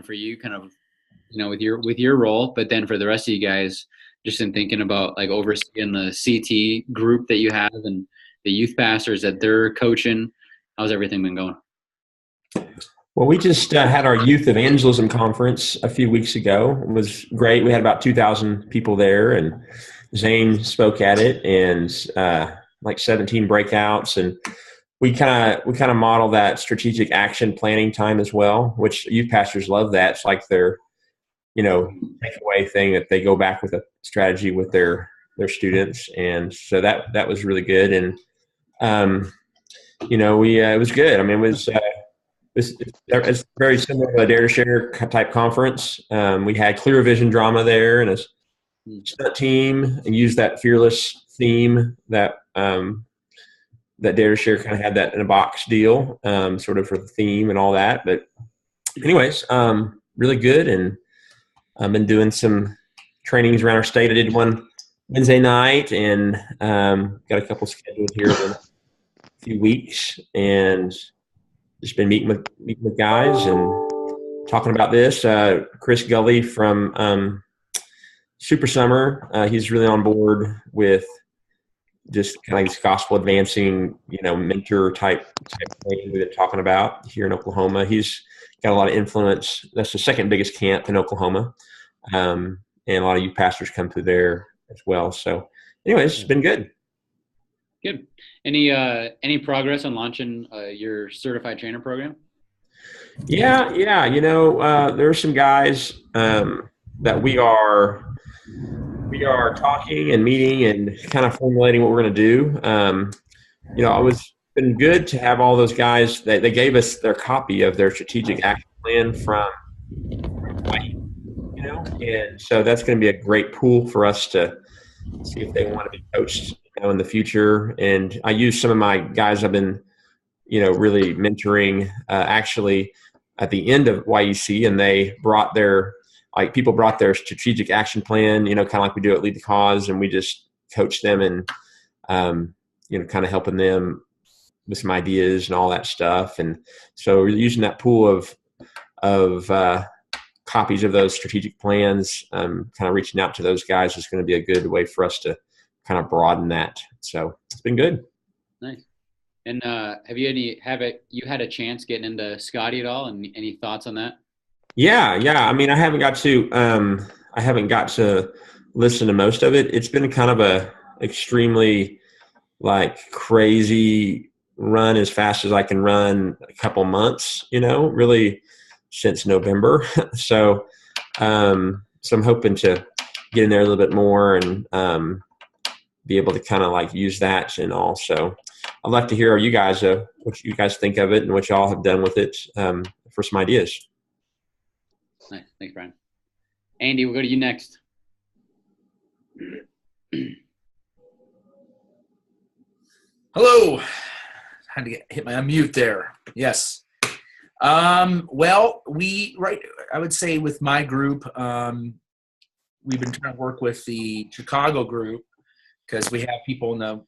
for you, kind of, with your role, but then for the rest of you guys, just in thinking about like overseeing the CT group that you have and the youth pastors that they're coaching, how's everything been going? Well, we just had our youth evangelism conference a few weeks ago. It was great. We had about 2,000 people there, and Zane spoke at it, and like 17 breakouts, and we kind of model that strategic action planning time as well, which youth pastors love. That it's like their takeaway thing that they go back with a strategy with their students, and so that was really good. And we it was good. I mean, it was. It's very similar to a Dare to Share type conference. We had Clear Vision Drama there and a stunt team, and used that fearless theme that that Dare to Share kind of had that in a box deal, sort of for the theme and all that. But anyways, really good. And I've been doing some trainings around our state. I did one Wednesday night, and got a couple scheduled here in a few weeks, and just been meeting with guys and talking about this. Chris Gully from Super Summer, he's really on board with just kind of this gospel advancing, mentor type thing we've been talking about here in Oklahoma. He's got a lot of influence. That's the second biggest camp in Oklahoma, and a lot of youth pastors come through there as well. So, anyways, it's been good. Good. Any progress on launching your certified trainer program? Yeah. There are some guys that we are talking and meeting and kind of formulating what we're going to do. It was been good to have all those guys. They gave us their copy of their strategic action plan from Hawaii, and so that's going to be a great pool for us to see if they want to be coached in the future. And I use some of my guys I've been, really mentoring, actually at the end of YEC, and they brought people brought their strategic action plan, kind of like we do at Lead the Cause, and we just coach them and, kind of helping them with some ideas and all that stuff. And so we're using that pool of copies of those strategic plans, kind of reaching out to those guys is going to be a good way for us to kind of broaden that. So it's been good. Nice. And have you had a chance getting into Scotty at all, and any thoughts on that? Yeah. I mean, I haven't got to listen to most of it. It's been kind of a extremely crazy run as fast as I can run a couple months, really since November. So I'm hoping to get in there a little bit more and be able to kind of use that. And also I'd like to hear you guys, what you guys think of it and what y'all have done with it, for some ideas. Nice. Thanks, Brian. Andy, we'll go to you next. Hello. Had to hit my unmute there. Yes. Well, I would say with my group, we've been trying to work with the Chicago group, because we have people in the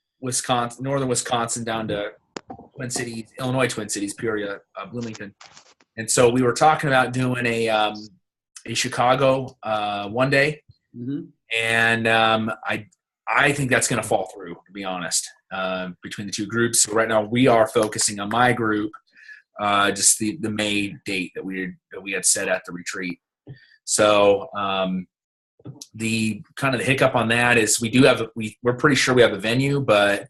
northern Wisconsin down to Twin Cities, Illinois, Twin Cities, Peoria, Bloomington. And so we were talking about doing a Chicago one day. Mm-hmm. And I think that's going to fall through, to be honest, between the two groups. So right now we are focusing on my group, just the May date that we had set at the retreat. So the kind of the hiccup on that is we're pretty sure we have a venue, but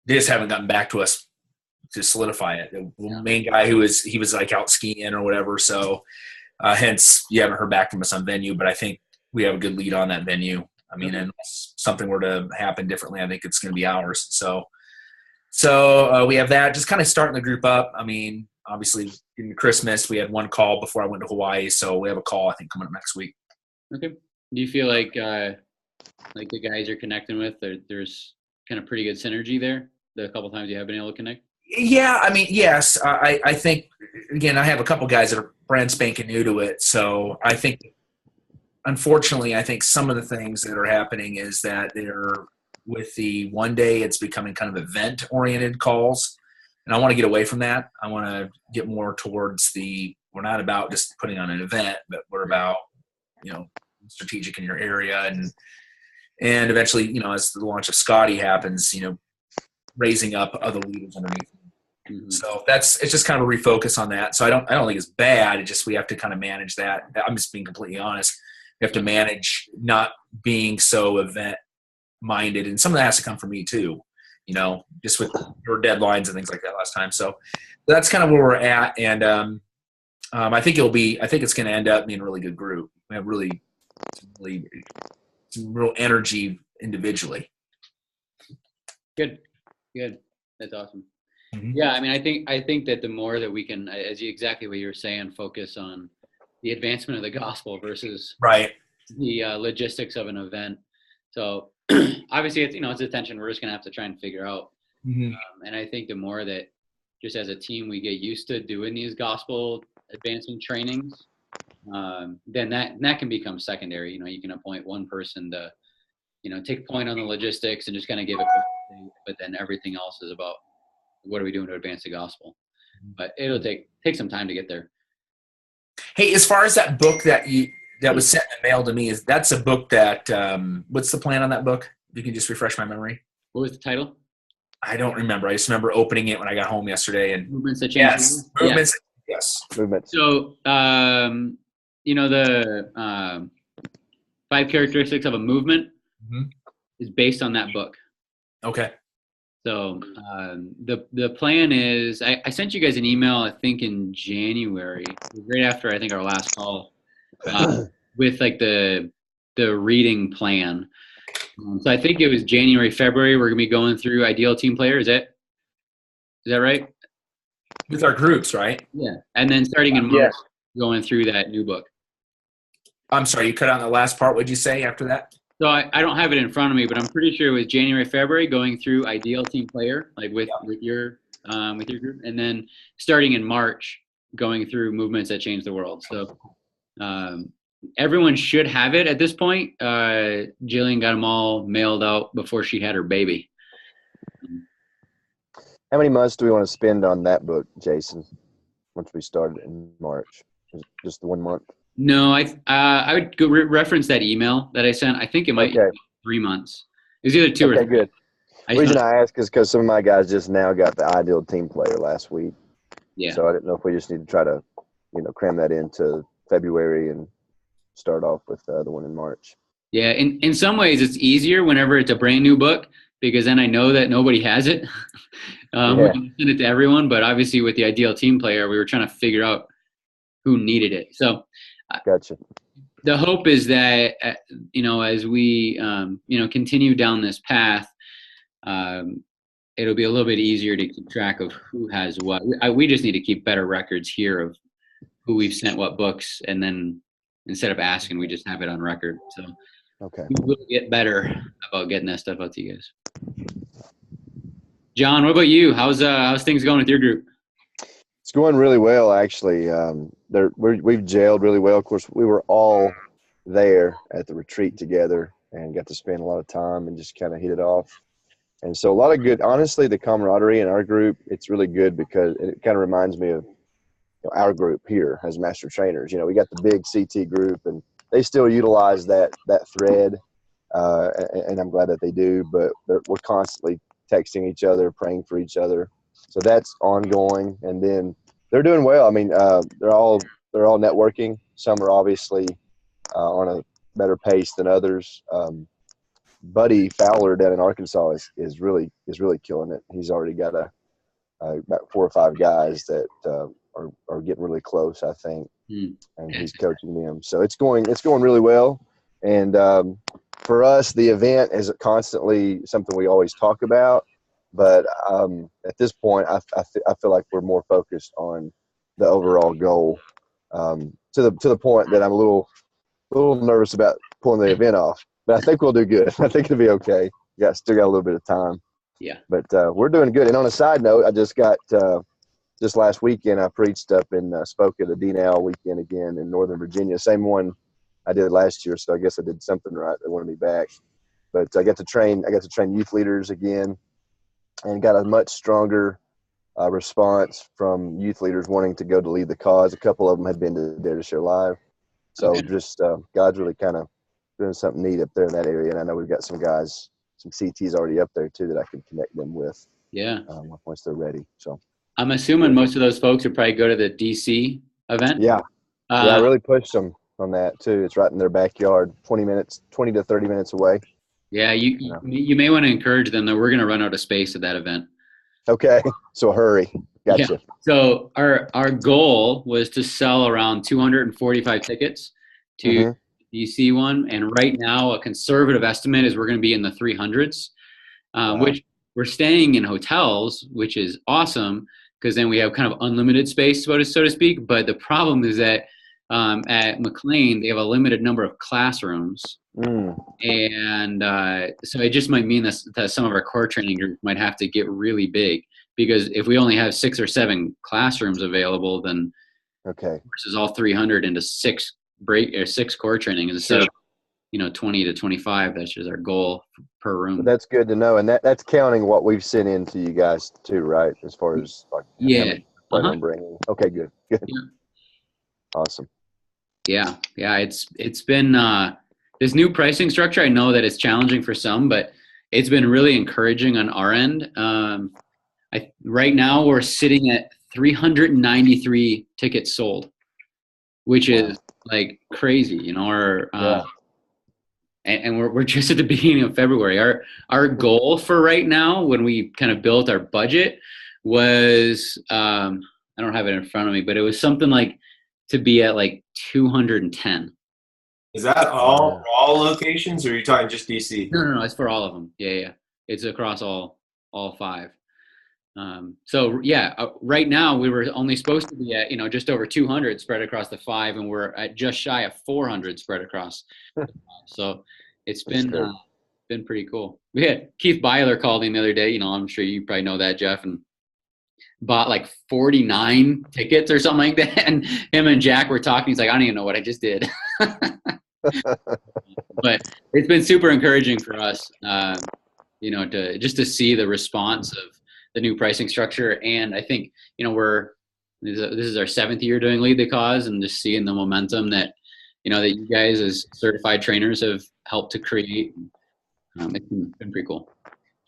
they just haven't gotten back to us to solidify it. The main guy he was out skiing or whatever. So hence you haven't heard back from us on venue, but I think we have a good lead on that venue. I mean, unless something were to happen differently, I think it's going to be ours. So we have that, just kind of starting the group up. I mean, obviously in Christmas, we had one call before I went to Hawaii. So we have a call, I think, coming up next week. Okay. Do you feel like the guys you're connecting with, there's kind of pretty good synergy there, the couple times you have been able to connect? Yeah. I mean, yes, I think, again, I have a couple guys that are brand spanking new to it. So I think, unfortunately, I think some of the things that are happening is that they're with the one day, it's becoming kind of event oriented calls And I want to get away from that. I want to get more towards we're not about just putting on an event, but we're about, strategic in your area and eventually, as the launch of Scotty happens, raising up other leaders underneath. Mm-hmm. So it's just kind of a refocus on that. So I don't think it's bad. It's just, we have to kind of manage that. I'm just being completely honest. We have to manage not being so event minded. And some of that has to come from me too, just with your deadlines and things like that last time. So that's kind of where we're at. And I think it's going to end up being a really good group. We have really some real energy individually. Good. That's awesome. Mm-hmm. Yeah, I mean, I think that the more that we can, exactly what you were saying, focus on the advancement of the gospel versus right the logistics of an event. So obviously, it's a tension we're just gonna have to try and figure out. Mm-hmm. And I think the more that just as a team we get used to doing these gospel advancing trainings, then that can become secondary. You can appoint one person to, take point on the logistics and just kind of give a quick thing, but then everything else is about what are we doing to advance the gospel. But it'll take some time to get there. Hey, as far as that book that was sent in the mail to me, that's a book that what's the plan on that book? If you can just refresh my memory. What was the title? I don't remember. I just remember opening it when I got home yesterday and Movements That Change the World? Movements. Yes. Movements. So the 5 characteristics of a movement is based on that book. Okay. So the plan is I sent you guys an email, I think in January, right after I think our last call, with like the reading plan. So I think it was January, February. We're gonna be going through Ideal Team Player. Is that right? With our groups, right? Yeah. And then starting in March, going through that new book. I'm sorry, you cut out the last part. What'd you say after that? So I don't have it in front of me, but I'm pretty sure it was January, February, going through Ideal Team Player, like with your group, and then starting in March, going through Movements That Change the World. So everyone should have it at this point. Jillian got them all mailed out before she had her baby. How many months do we want to spend on that book, Jason, once we started in March? Just the 1 month? No, I would go reference that email that I sent. I think it might be 3 months. It was either 2 or 3. Okay, good. The reason I ask is because some of my guys just now got the Ideal Team Player last week. Yeah. So I didn't know if we just need to try to, cram that into February and start off with the one in March. Yeah, in some ways it's easier whenever it's a brand new book because then I know that nobody has it. We can send it to everyone, but obviously with the Ideal Team Player, we were trying to figure out who needed it. So gotcha. The hope is that, as we, continue down this path, it'll be a little bit easier to keep track of who has what. We just need to keep better records here of who we've sent what books, and then instead of asking, we just have it on record. So we will get better about getting that stuff out to you guys. John, what about you? How's things going with your group? It's going really well, actually. We've gelled really well. Of course, we were all there at the retreat together and got to spend a lot of time and just kind of hit it off. And so a lot of good, honestly, the camaraderie in our group, it's really good because it kind of reminds me of our group here as master trainers. We got the big CT group and they still utilize that thread, and I'm glad that they do, but we're constantly texting each other, praying for each other. So that's ongoing, and then they're doing well. I mean, they're all networking. Some are obviously on a better pace than others. Buddy Fowler down in Arkansas is really killing it. He's already got about 4 or 5 guys that are getting really close, I think, and he's coaching them. So it's going really well. And for us, the event is constantly something we always talk about. But at this point, I feel like we're more focused on the overall goal, to the point that I'm a little nervous about pulling the event off. But I think we'll do good. I think it'll be okay. Still got a little bit of time. Yeah. But we're doing good. And on a side note, I just got just last weekend I preached up and spoke at a DNL weekend again in Northern Virginia. Same one I did last year, so I guess I did something right. They wanted me back. But I got to train youth leaders again, and got a much stronger response from youth leaders wanting to go to lead the cause. A couple of them had been to Dare to Share Live. So Okay. just God's really kind of doing something neat up there in that area. And I know we've got some guys, some CTs already up there too that I can connect them with Yeah. once they're ready. So I'm assuming most of those folks would probably go to the DC event. yeah, I really pushed them on that too. It's right in their backyard, 20 to 30 minutes away. Yeah, you may want to encourage them that we're going to run out of space at that event. Okay, so hurry. Gotcha. Yeah. So our goal was to sell around 245 tickets to the DC one, and right now a conservative estimate is we're going to be in the 300s, which we're staying in hotels, which is awesome because then we have kind of unlimited space, so to speak. But the problem is that at McLean they have a limited number of classrooms. And so it just might mean that some of our core training groups might have to get really big, because if we only have 6 or 7 classrooms available, then versus all 300 into 6 core trainings instead of 20 to 25. That's just our goal per room. But that's good to know, and that's counting what we've sent in to you guys too, right? As far as like on bringing. Okay, good. Yeah. Awesome. Yeah, it's been this new pricing structure. I know that it's challenging for some, but it's been really encouraging on our end. Right now we're sitting at 393 tickets sold, which is like crazy, and we're just at the beginning of February. Our goal for right now, when we kind of built our budget, was I don't have it in front of me, but it was something like to be at like 210. Is that all locations, or are you talking just DC? No, it's for all of them. Yeah. It's across all 5. So right now we were only supposed to be at, just over 200 spread across the 5, and we're at just shy of 400 spread across the 5. So it's been pretty cool. We had Keith Byler called in the other day, I'm sure you probably know that, Jeff, and bought like 49 tickets or something like that. And him and Jack were talking. He's like, I don't even know what I just did. But it's been super encouraging for us, to see the response of the new pricing structure. And I think, this is our 7th year doing Lead the Cause, and just seeing the momentum that, that you guys as certified trainers have helped to create. It's been pretty cool.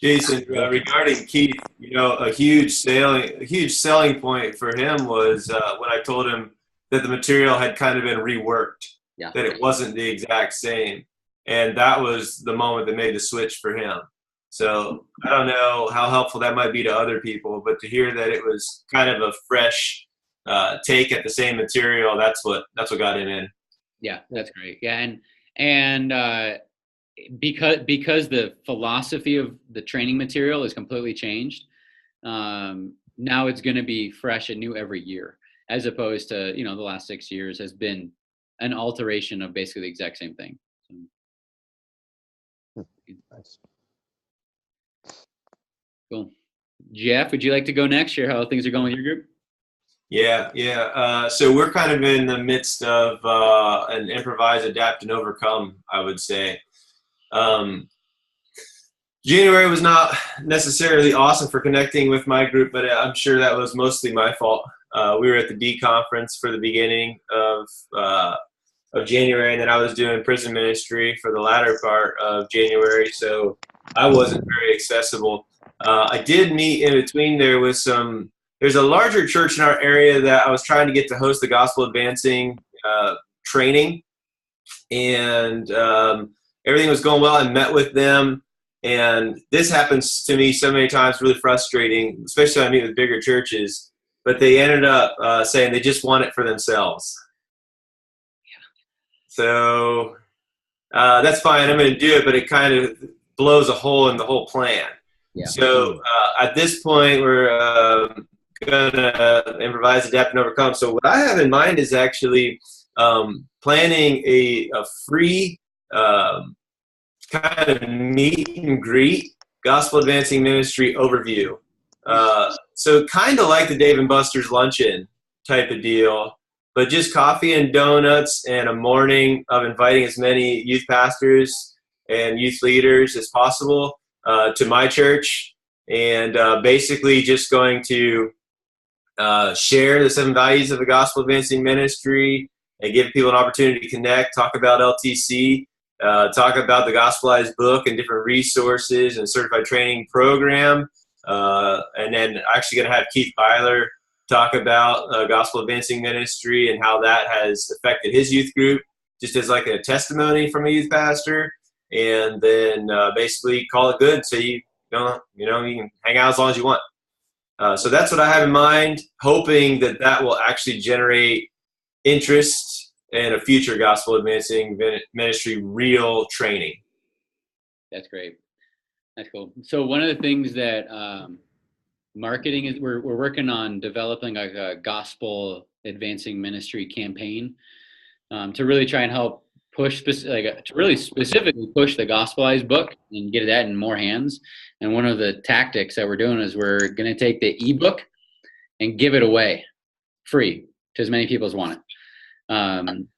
Jason, regarding Keith, a huge selling point for him was when I told him that the material had kind of been reworked, that it wasn't the exact same. And that was the moment that made the switch for him. So I don't know how helpful that might be to other people, but to hear that it was kind of a fresh take at the same material, that's what got him in. Yeah, that's great. Yeah, and because the philosophy of the training material is completely changed, now it's going to be fresh and new every year, as opposed to the last 6 years has been an alteration of basically the exact same thing. So, nice. Cool. Jeff, would you like to go next? Share how things are going with your group? Yeah. So we're kind of in the midst of an improvise, adapt, and overcome, I would say. January was not necessarily awesome for connecting with my group, but I'm sure that was mostly my fault. We were at the D conference for the beginning of January, and then I was doing prison ministry for the latter part of January, so I wasn't very accessible. I did meet in between there with there's a larger church in our area that I was trying to get to host the gospel advancing training, and everything was going well. I met with them, and this happens to me so many times, really frustrating, especially when I meet with bigger churches, but they ended up saying they just want it for themselves. So that's fine. I'm going to do it, but it kind of blows a hole in the whole plan. Yeah. So at this point, we're going to improvise, adapt, and overcome. So what I have in mind is actually planning a free kind of meet and greet gospel advancing ministry overview. So kind of like the Dave and Buster's luncheon type of deal, but just coffee and donuts and a morning of inviting as many youth pastors and youth leaders as possible to my church, and basically just going to share the 7 values of the gospel advancing ministry and give people an opportunity to connect, talk about LTC, talk about the Gospelized book and different resources and certified training program. And then actually going to have Keith Byler talk about gospel advancing ministry and how that has affected his youth group, just as like a testimony from a youth pastor. And then basically call it good, so you can hang out as long as you want. So that's what I have in mind, hoping that will actually generate interest in a future gospel advancing ministry real training. That's great. That's cool. So one of the things that marketing is, we're working on developing a gospel advancing ministry campaign to really try and help push to really specifically push the Gospelized book and get that in more hands. And one of the tactics that we're doing is we're going to take the ebook and give it away free to as many people as want it.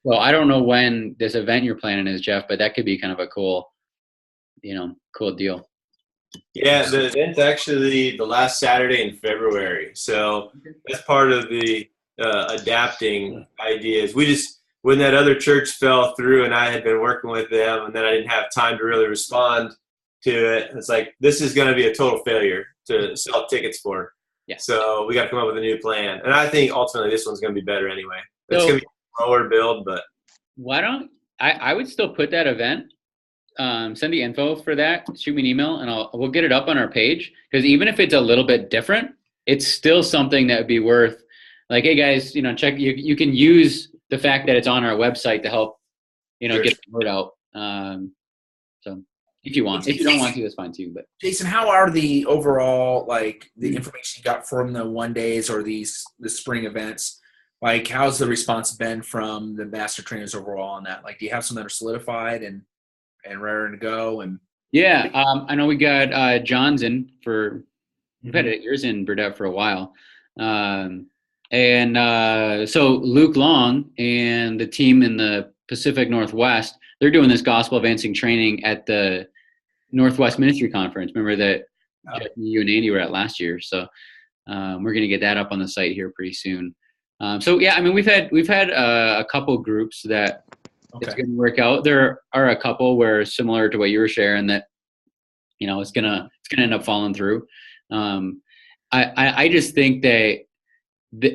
So I don't know when this event you're planning is, Jeff, but that could be kind of a cool deal. Yeah, the event's actually the last Saturday in February. So that's part of the adapting ideas. When that other church fell through and I had been working with them and then I didn't have time to really respond to it, it's like, this is going to be a total failure to sell tickets for. Yeah. So we got to come up with a new plan. And I think ultimately this one's going to be better anyway. It's going to be a lower build, but. Why don't I would still put that event, send the info for that, shoot me an email, and we'll get it up on our page. Because even if it's a little bit different, it's still something that would be worth, like, hey guys, check, you can use the fact that it's on our website to help, Sure. Get the word out. So if you want, if you don't want to, that's fine too. But Jason, how are the overall, like, the information you got from the 1 days or the spring events? Like, how's the response been from the master trainers overall on that? Like, do you have some that are solidified and raring to go? And yeah, I know we got John's in for, we've had yours in Burdett for a while. So Luke Long and the team in the Pacific Northwest, they're doing this gospel advancing training at the Northwest Ministry Conference. Remember that you and Andy were at last year. So we're going to get that up on the site here pretty soon. So yeah, I mean, we've had a couple groups that it's going to work out. There are a couple where, similar to what you were sharing, that it's gonna end up falling through. I just think that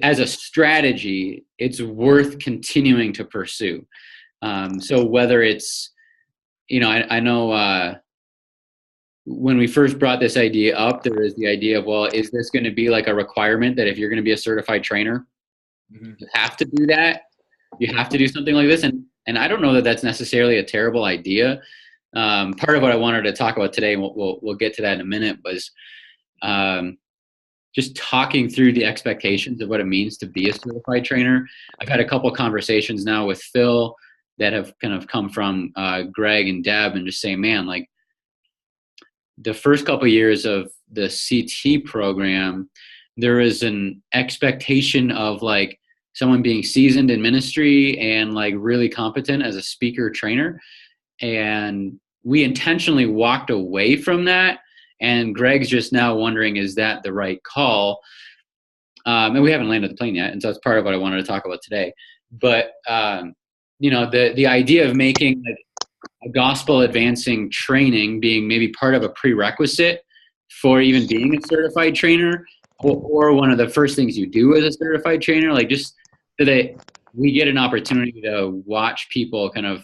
as a strategy, it's worth continuing to pursue. So whether it's, I know when we first brought this idea up, there was the idea of, well, is this going to be like a requirement that if you're going to be a certified trainer, you have to do that? You have to do something like this? And I don't know that that's necessarily a terrible idea. Part of what I wanted to talk about today, and we'll get to that in a minute, was just talking through the expectations of what it means to be a certified trainer. I've had a couple of conversations now with Phil that have kind of come from Greg and Deb, and just saying, man, like, the first couple of years of the CT program, there is an expectation of like someone being seasoned in ministry and like really competent as a speaker trainer. And we intentionally walked away from that. And Greg's just now wondering, is that the right call? And we haven't landed the plane yet. And so that's part of what I wanted to talk about today. But, the idea of making like a gospel advancing training being maybe part of a prerequisite for even being a certified trainer, or one of the first things you do as a certified trainer, like just so that we get an opportunity to watch people kind of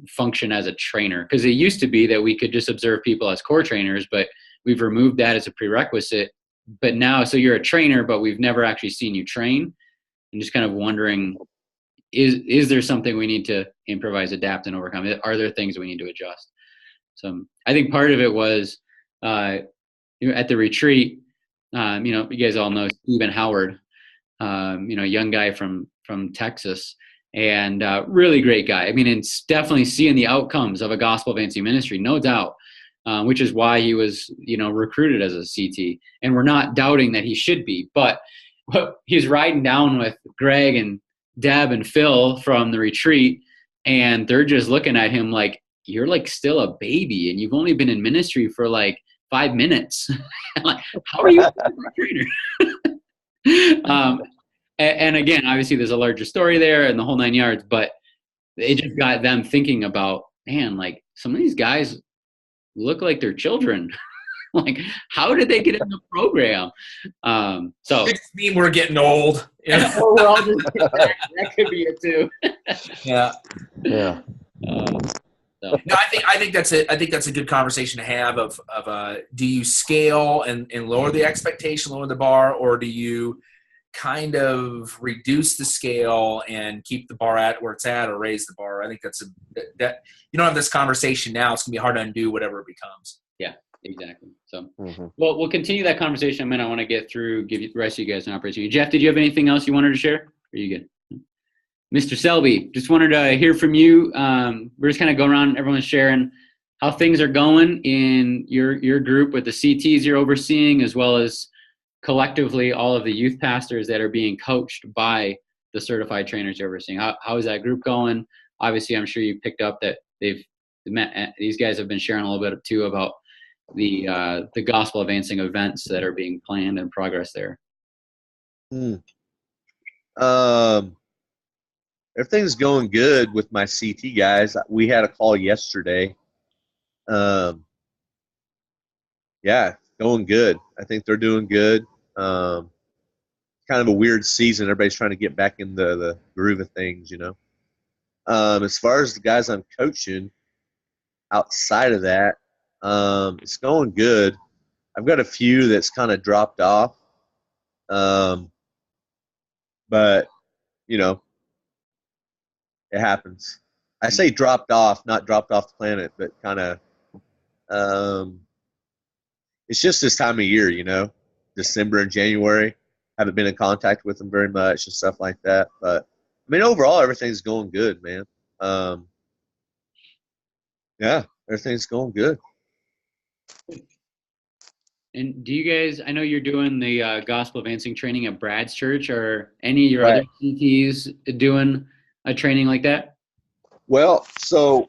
function as a trainer. Because it used to be that we could just observe people as core trainers, but we've removed that as a prerequisite. But now, so you're a trainer, but we've never actually seen you train, and just kind of wondering, is there something we need to improvise, adapt, and overcome? Are there things we need to adjust? So I think part of it was at the retreat, you guys all know Stephen Howard, a young guy from Texas, and really great guy. I mean, it's definitely seeing the outcomes of a gospel advancing ministry, no doubt, which is why he was, recruited as a CT. And we're not doubting that he should be, but he's riding down with Greg and Deb and Phil from the retreat, and they're just looking at him like, you're like still a baby and you've only been in ministry for like 5 minutes. Like, how are you a trainer? um, and again, obviously, there's a larger story there and the whole 9 yards, but it just got them thinking about, man, like some of these guys look like they're children. Like, how did they get in the program? So It just mean we're getting old. Yeah. or we're all just that could be it too. Yeah. Yeah. So. No, I think that's it. I think that's a good conversation to have of do you scale and lower the expectation, lower the bar, or do you kind of reduce the scale and keep the bar at where it's at, or raise the bar? I think that you don't have this conversation now. It's gonna be hard to undo whatever it becomes. Yeah, exactly. So, Mm-hmm. well, we'll continue that conversation. I want to get through, give the rest of you guys an opportunity. Jeff, did you have anything else you wanted to share? Are you good? Mr. Selby, just wanted to hear from you. We're just kind of going around, everyone's sharing how things are going in your group with the CTs you're overseeing, as well as collectively all of the youth pastors that are being coached by the certified trainers you're overseeing. How is that group going? Obviously, I'm sure you picked up that they've met, these guys have been sharing a little bit too about the gospel advancing events that are being planned and progress there. Everything's going good with my CT guys. We had a call yesterday. Yeah, going good. I think they're doing good. Kind of a weird season. Everybody's trying to get back in the groove of things, you know. As far as the guys I'm coaching, outside of that, it's going good. I've got a few that's kind of dropped off. But, you know, it happens. I say dropped off, not dropped off the planet, but kind of it's just this time of year, you know, December and January. Haven't been in contact with them very much and stuff like that. But, I mean, overall, everything's going good, man. Yeah, everything's going good. And do you guys, I know you're doing the gospel advancing training at Brad's church. Are any of your Right. other CTs doing a training like that? Well, so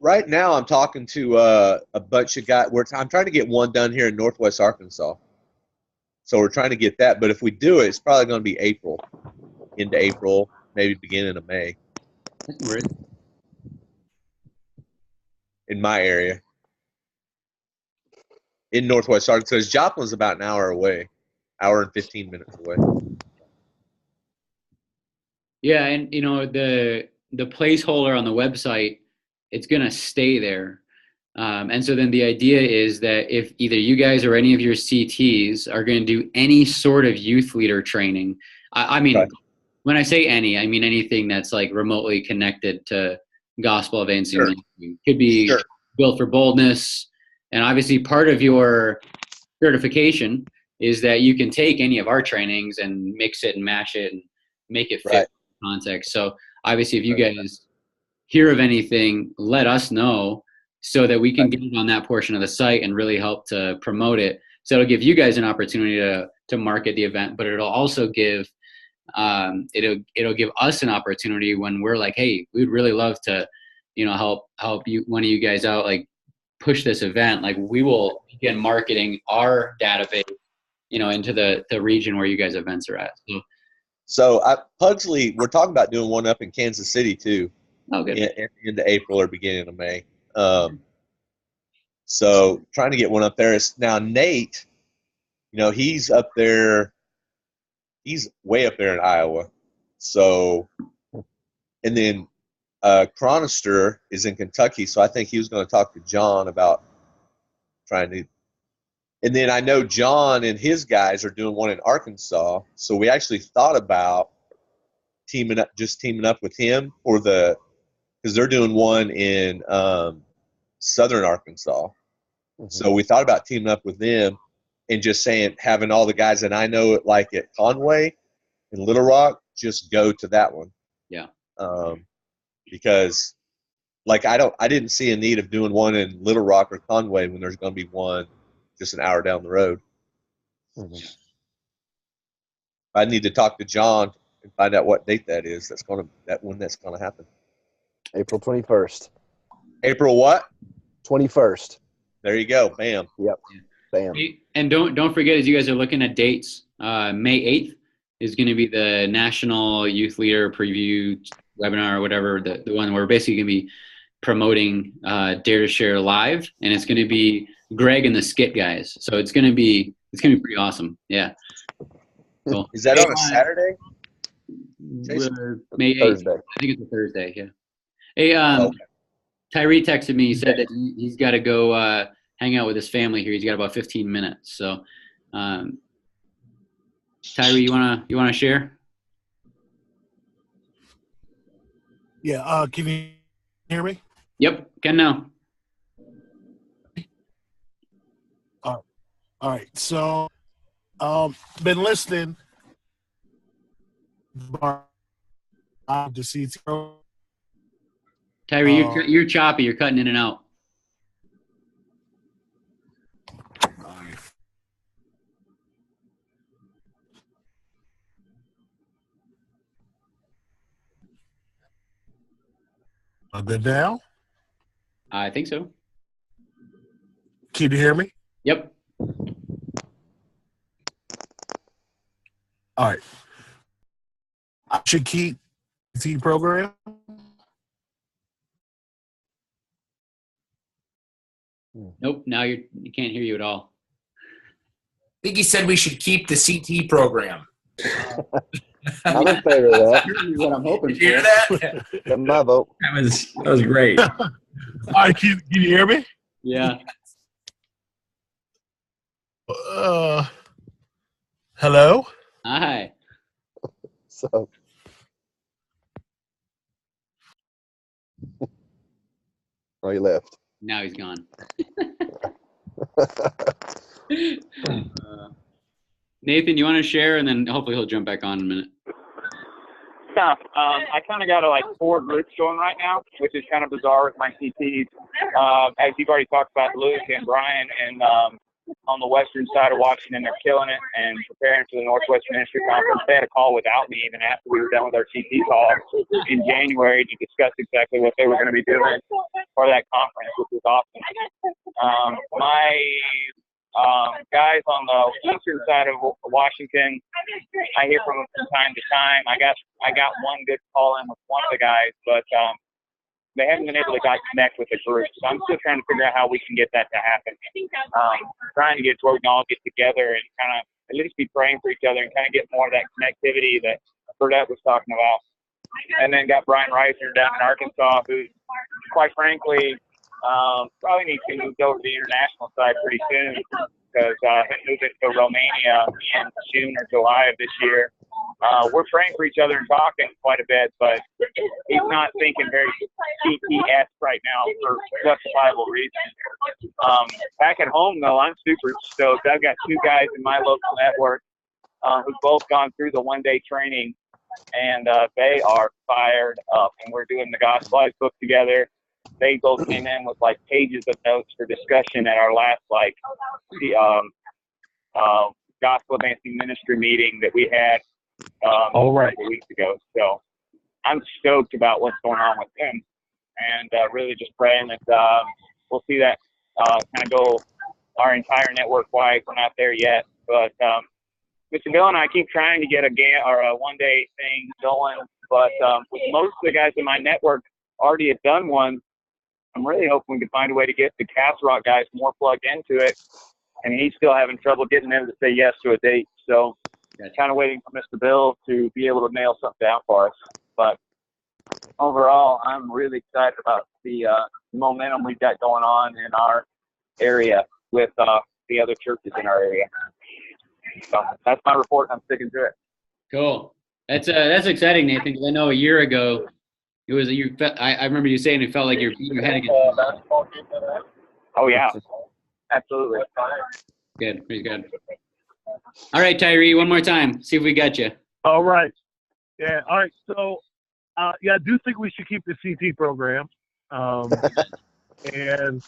right now I'm talking to a bunch of guys. I'm trying to get one done here in Northwest Arkansas. So we're trying to get that. But if we do it, it's probably going to be into April, maybe beginning of May That's weird. in my area. In Northwest Arkansas, because Joplin's about an hour away, hour and 15 minutes away. Yeah, and you know the placeholder on the website, it's gonna stay there, and so then the idea is that if either you guys or any of your CTs are going to do any sort of youth leader training, I mean, Right. When I say any, I mean anything that's like remotely connected to gospel advancing. Sure. Ministry. Could be Sure. Built for Boldness, and obviously part of your certification is that you can take any of our trainings and mix it and match it and make it fit Right. context. So obviously if you guys hear of anything, let us know so that we can get it on that portion of the site and really help to promote it. So it'll give you guys an opportunity to market the event, but it'll also give it'll give us an opportunity when we're like, hey, we'd really love to, you know, help you, one of you guys out, like push this event. Like we will begin marketing our database, you know, into the region where you guys events are at. So Pugsley, we're talking about doing one up in Kansas City too, Good. into April or beginning of May. So trying to get one up there. Now Nate, you know, he's up there. He's way up there in Iowa. So, and then Chronister is in Kentucky. So I think he was going to talk to John about trying to. And then I know John and his guys are doing one in Arkansas. So we actually thought about teaming up with him because they're doing one in southern Arkansas. Mm-hmm. So we thought about teaming up with them and just having all the guys that I know like at Conway and Little Rock just go to that one. Yeah. Because like I didn't see a need of doing one in Little Rock or Conway when there's going to be one just an hour down the road. Mm-hmm. I need to talk to John and find out what date that is. When that's going to happen. April 21st. April what? 21st. There you go. Bam. Yep. Bam. And don't forget, as you guys are looking at dates, May 8th is going to be the National Youth Leader Preview webinar or whatever, the one where we're basically going to be promoting Dare to Share Live, and it's going to be Greg and the Skit guys. So it's going to be pretty awesome. Yeah. Cool. Is that on a Saturday? Thursday. I think it's a Thursday. Yeah. Hey, Tyree texted me. He said that he's got to go hang out with his family here. He's got about 15 minutes. So, Tyree, you wanna share? Yeah. Can you hear me? Yep, can now. All right. So, been listening to see. Tyree, you're choppy. You're cutting in and out. Good now? I think so. Can you hear me? Yep. All right. I should keep the program. Nope. Now you can't hear you at all. I think he said we should keep the CT program. I'm in favor of that. What I'm hoping Did you hear that? That's my vote. That was great. All right. Can you hear me? Yeah. Hello? Hi. So, oh, he left. Now he's gone. Nathan, you want to share, and then hopefully he'll jump back on in a minute. Yeah, I kind of got like 4 groups going right now, which is kind of bizarre with my CTs. As you've already talked about, Luke and Brian, and on the western side of Washington, they're killing it and preparing for the Northwest Ministry Conference. They had a call without me even after we were done with our CT call in January to discuss exactly what they were going to be doing for that conference, which was awesome. My guys on the eastern side of Washington, I hear from them from time to time. I got one good call in with one of the guys, but they haven't been able to connect with the group. So I'm still trying to figure out how we can get that to happen. Trying to get to where we can all get together and kind of at least be praying for each other and kind of get more of that connectivity that Burdette was talking about. And then got Brian Reiser down in Arkansas, who, quite frankly, probably needs to move over to the international side pretty soon because he's moving to Romania in June or July of this year. We're praying for each other and talking quite a bit, but he's not thinking very CTS right now for justifiable reasons. Back at home, though, I'm super stoked. I've got 2 guys in my local network who've both gone through the one-day training, and they are fired up. And we're doing the Gospel book together. They both came in with like pages of notes for discussion at our last Gospel Advancing Ministry meeting that we had a couple weeks ago. So I'm stoked about what's going on with him, and really just praying that we'll see that kind of go our entire network wide. We're not there yet, but Mr. Bill and I keep trying to get a one-day thing going, but with most of the guys in my network already have done one. I'm really hoping we can find a way to get the Castle Rock guys more plugged into it, and he's still having trouble getting them to say yes to a date. So kind of waiting for Mr. Bill to be able to nail something down for us. But overall, I'm really excited about the momentum we've got going on in our area with the other churches in our area. So that's my report. I'm sticking to it. Cool. That's exciting, Nathan, because I know a year ago it was I remember you saying it felt like you're beating your head against the wall. Oh yeah, absolutely. Good, pretty good. All right, Tyree, one more time. See if we got you. All right. Yeah. All right. So, I do think we should keep the CT program. And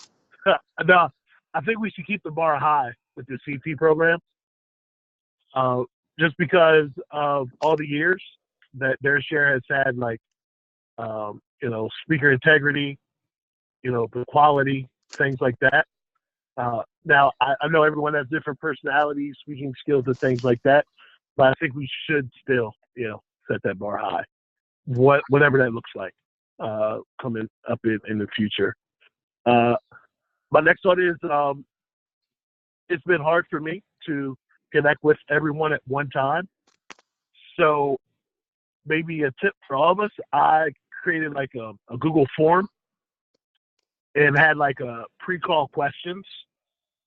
no, I think we should keep the bar high with the CT program. Just because of all the years that Dare Share has had, like, speaker integrity, the quality, things like that. Now, I know everyone has different personalities, speaking skills, and things like that. but I think we should still, set that bar high. Whatever that looks like, coming up in the future. My next one is, it's been hard for me to connect with everyone at one time. So maybe a tip for all of us, I created like a Google form and had like a pre-call questions.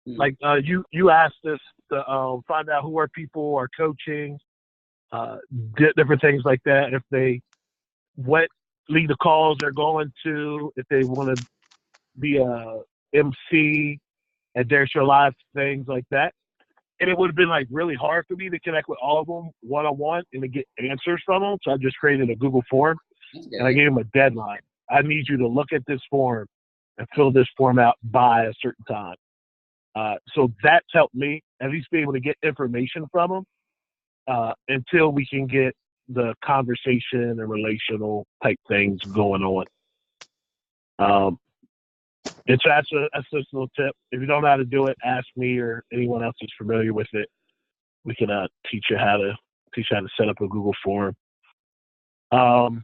Like you asked us to find out who our people are coaching, different things like that. If what lead the calls they're going to, if they want to be a MC at Dare Show Live, things like that. And it would have been like really hard for me to connect with all of them one-on-one and to get answers from them. So I just created a Google form and I gave them a deadline. I need you to look at this form and fill this form out by a certain time. So that's helped me at least be able to get information from them until we can get the conversation and relational type things going on. And so that's a little tip. If you don't know how to do it, ask me or anyone else who's familiar with it. We can teach you how to set up a Google form. Trying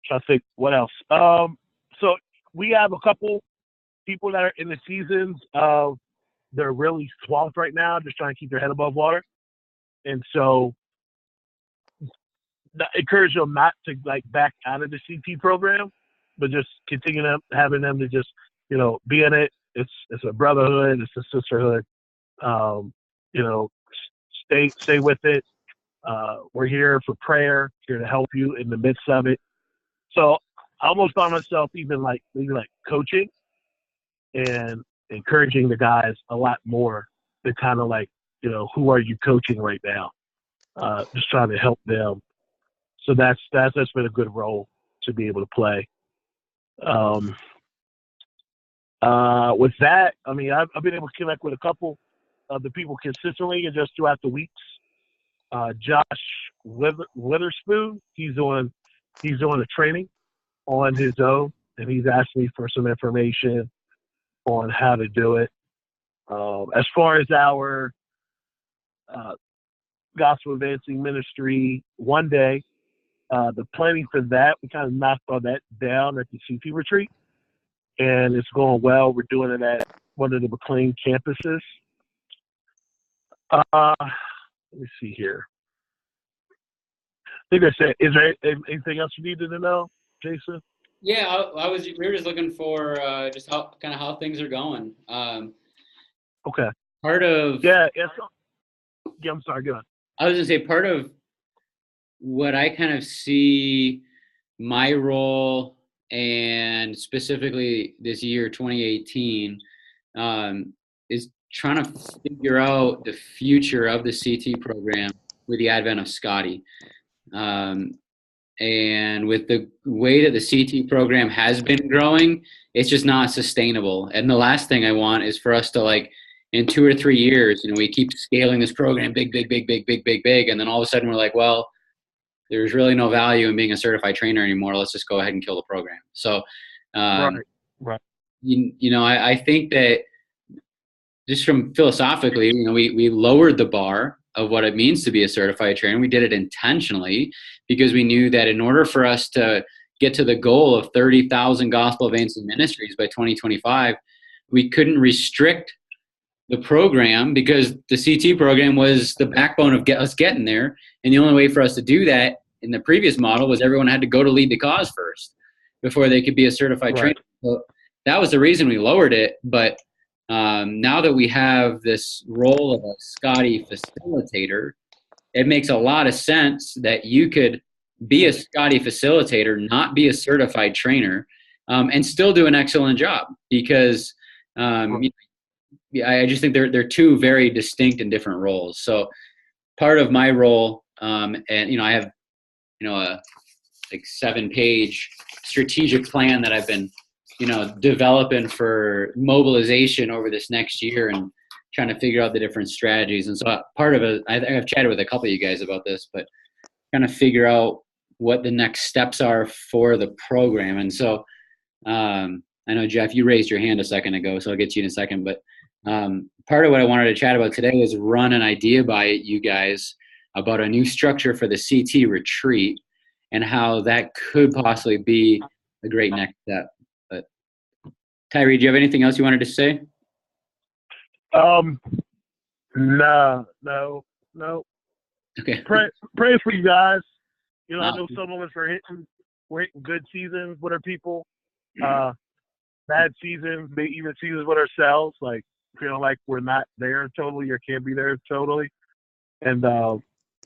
to think what else. So we have a couple people that are in the seasons of they're really swamped right now, just trying to keep their head above water. And so encourage them not to like back out of the CT program, but just continue having them to just, be in it. It's a brotherhood, it's a sisterhood. Stay with it. We're here for prayer, here to help you in the midst of it. So I almost found myself even maybe coaching and encouraging the guys a lot more to kind of who are you coaching right now? Just trying to help them. So that's been a good role to be able to play. With that, I mean, I've been able to connect with a couple of the people consistently and just throughout the weeks. Josh Witherspoon, he's doing a training on his own, and he's asked me for some information on how to do it. As far as our Gospel Advancing Ministry one day, the planning for that, we kind of knocked all that down at the CT retreat, and it's going well. We're doing it at one of the McLean campuses. Let me see here. I think that's it. Is there anything else you needed to know, Jason? Yeah, we were just looking for just how things are going. Okay. Part of I'm sorry. Go on. I was gonna say part of what I kind of see my role, and specifically this year 2018, is trying to figure out the future of the CT program with the advent of Scotty. And with the way that the CT program has been growing, it's just not sustainable. And the last thing I want is for us to in 2 or 3 years, we keep scaling this program big, and then all of a sudden we're like, well, there's really no value in being a certified trainer anymore. Let's just go ahead and kill the program. So, right. I think that just from philosophically, we lowered the bar of what it means to be a certified trainer. We did it intentionally because we knew that in order for us to get to the goal of 30,000 Gospel Advancing Ministries by 2025, we couldn't restrict the program because the CT program was the backbone of us getting there. And the only way for us to do that in the previous model was everyone had to go to lead the cause first before they could be a certified trainer. So that was the reason we lowered it. But now that we have this role of a Scotty facilitator, it makes a lot of sense that you could be a Scotty facilitator, not be a certified trainer, and still do an excellent job because I just think they're two very distinct and different roles. So part of my role, and I have a 7-page strategic plan that I've been developing for mobilization over this next year and trying to figure out the different strategies. And so part of it, I've chatted with a couple of you guys about this, but kind of figure out what the next steps are for the program. And so I know, Jeff, you raised your hand a second ago, so I'll get to you in a second. But part of what I wanted to chat about today is run an idea by you guys about a new structure for the CT retreat and how that could possibly be a great next step. But Tyree, do you have anything else you wanted to say? No. Okay. Pray for you guys. You know, I know some of us are hitting good seasons with our people, bad seasons, maybe even seasons with ourselves, like feeling like we're not there totally or can't be there totally. And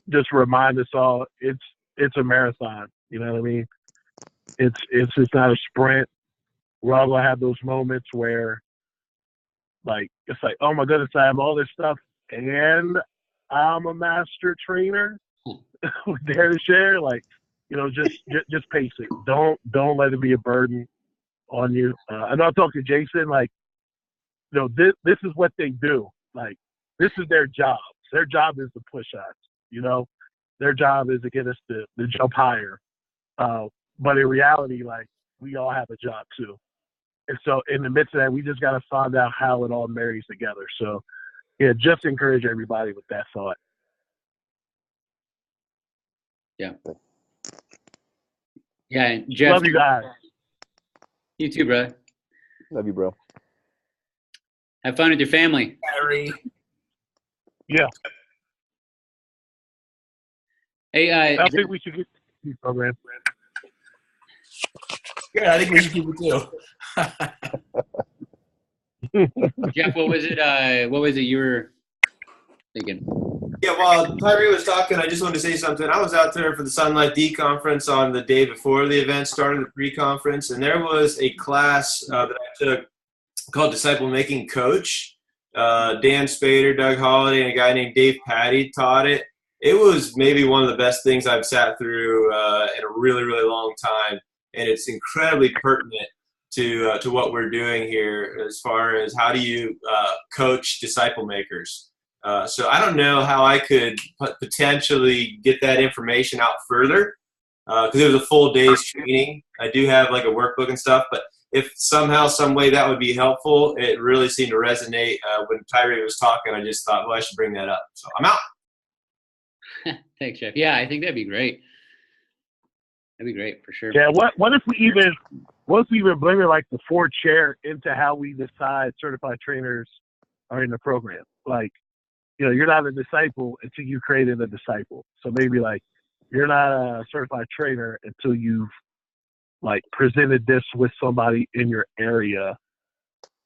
just remind us all, it's a marathon. You know what I mean? It's just not a sprint. We're all gonna have those moments where, like, it's like, oh my goodness, I have all this stuff, and I'm a master trainer. Dare to share, like, you know, just pace it. Don't let it be a burden on you. I know I talked to Jason, like, you know, this is what they do. Like, this is their job. Their job is to push us. You know, their job is to get us to jump higher. But in reality, like, we all have a job too. And so in the midst of that, we just got to find out how it all marries together. So, yeah, just encourage everybody with that thought. Yeah. Yeah, Jeff. Love you guys. You too, bro. Love you, bro. Have fun with your family. Harry. Yeah. Hey, I think we should get the program. Yeah, I think we should keep it too. Jeff, what was it you were thinking? Yeah, while Tyree was talking, I just wanted to say something. I was out there for the Sunlight D conference on the day before the event started, the pre-conference, and there was a class that I took called Disciple Making Coach. Dan Spader, Doug Holliday, and a guy named Dave Patty taught it. It was maybe one of the best things I've sat through in a really, really long time, and it's incredibly pertinent to what we're doing here as far as how do you coach disciple makers. So I don't know how I could potentially get that information out further because it was a full day's training. I do have like a workbook and stuff, but if somehow, some way that would be helpful, it really seemed to resonate when Tyree was talking. I just thought, well, I should bring that up. So I'm out. Thanks, Jeff. Yeah, I think that'd be great. That'd be great for sure. Yeah. What if we even bring it like the 4 chair into how we decide certified trainers are in the program? Like, you know, you're not a disciple until you created a disciple. So maybe like you're not a certified trainer until you've like presented this with somebody in your area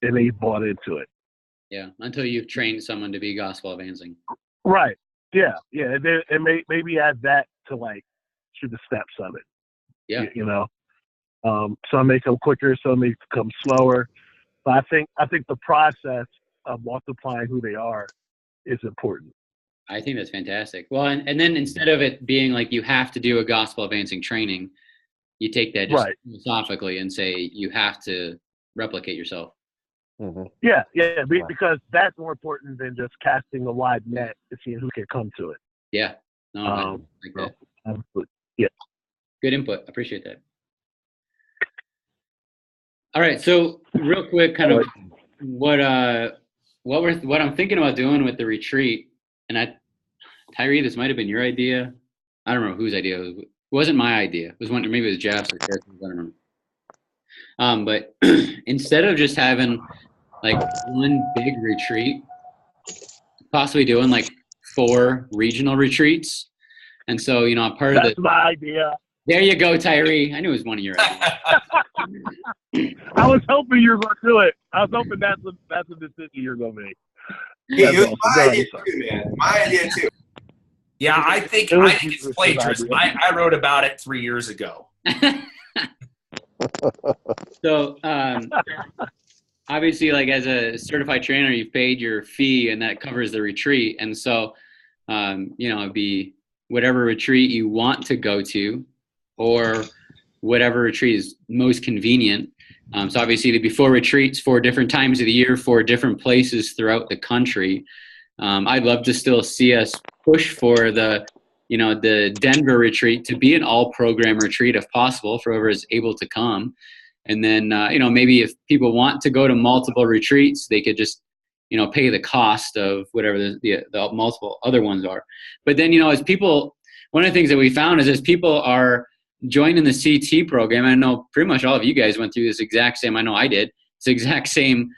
and they bought into it. Yeah, until you've trained someone to be gospel advancing. Right. Yeah. Yeah. And maybe add that to like to the steps of it. Yeah. You know, some may come quicker, some may come slower. But I think the process of multiplying who they are is important. I think that's fantastic. Well, and then instead of it being like you have to do a gospel advancing training, you take that just philosophically and say you have to replicate yourself. Mm-hmm. Yeah, because that's more important than just casting a wide net and seeing who can come to it. Yeah. No, I like that. Yeah. Good input. Appreciate that. All right. So real quick, kind of what I'm thinking about doing with the retreat, and Tyree, this might have been your idea. I don't know whose idea it was. It wasn't my idea. It was maybe it was Jeff's or Kirsten's, I don't remember. But instead of just having like one big retreat, possibly doing like 4 regional retreats. And so, you know, That's my idea. There you go, Tyree. I knew it was one of your ideas. I was hoping you were going to do it. I was hoping that's a decision you're going to make. Hey, it was my idea too, man. My idea too. Yeah, I think it's plagiarism. I wrote about it 3 years ago. So, obviously, like as a certified trainer, you've paid your fee and that covers the retreat. And so, you know, it'd be whatever retreat you want to go to or whatever retreat is most convenient. So obviously there'd be 4 retreats, 4 different times of the year, 4 different places throughout the country. I'd love to still see us push for the Denver retreat to be an all program retreat if possible for whoever is able to come. And then, maybe if people want to go to multiple retreats, they could just pay the cost of whatever the multiple other ones are. But then, as people, one of the things that we found is as people are joining the CT program, I know pretty much all of you guys went through this exact same, I know I did, it's the exact same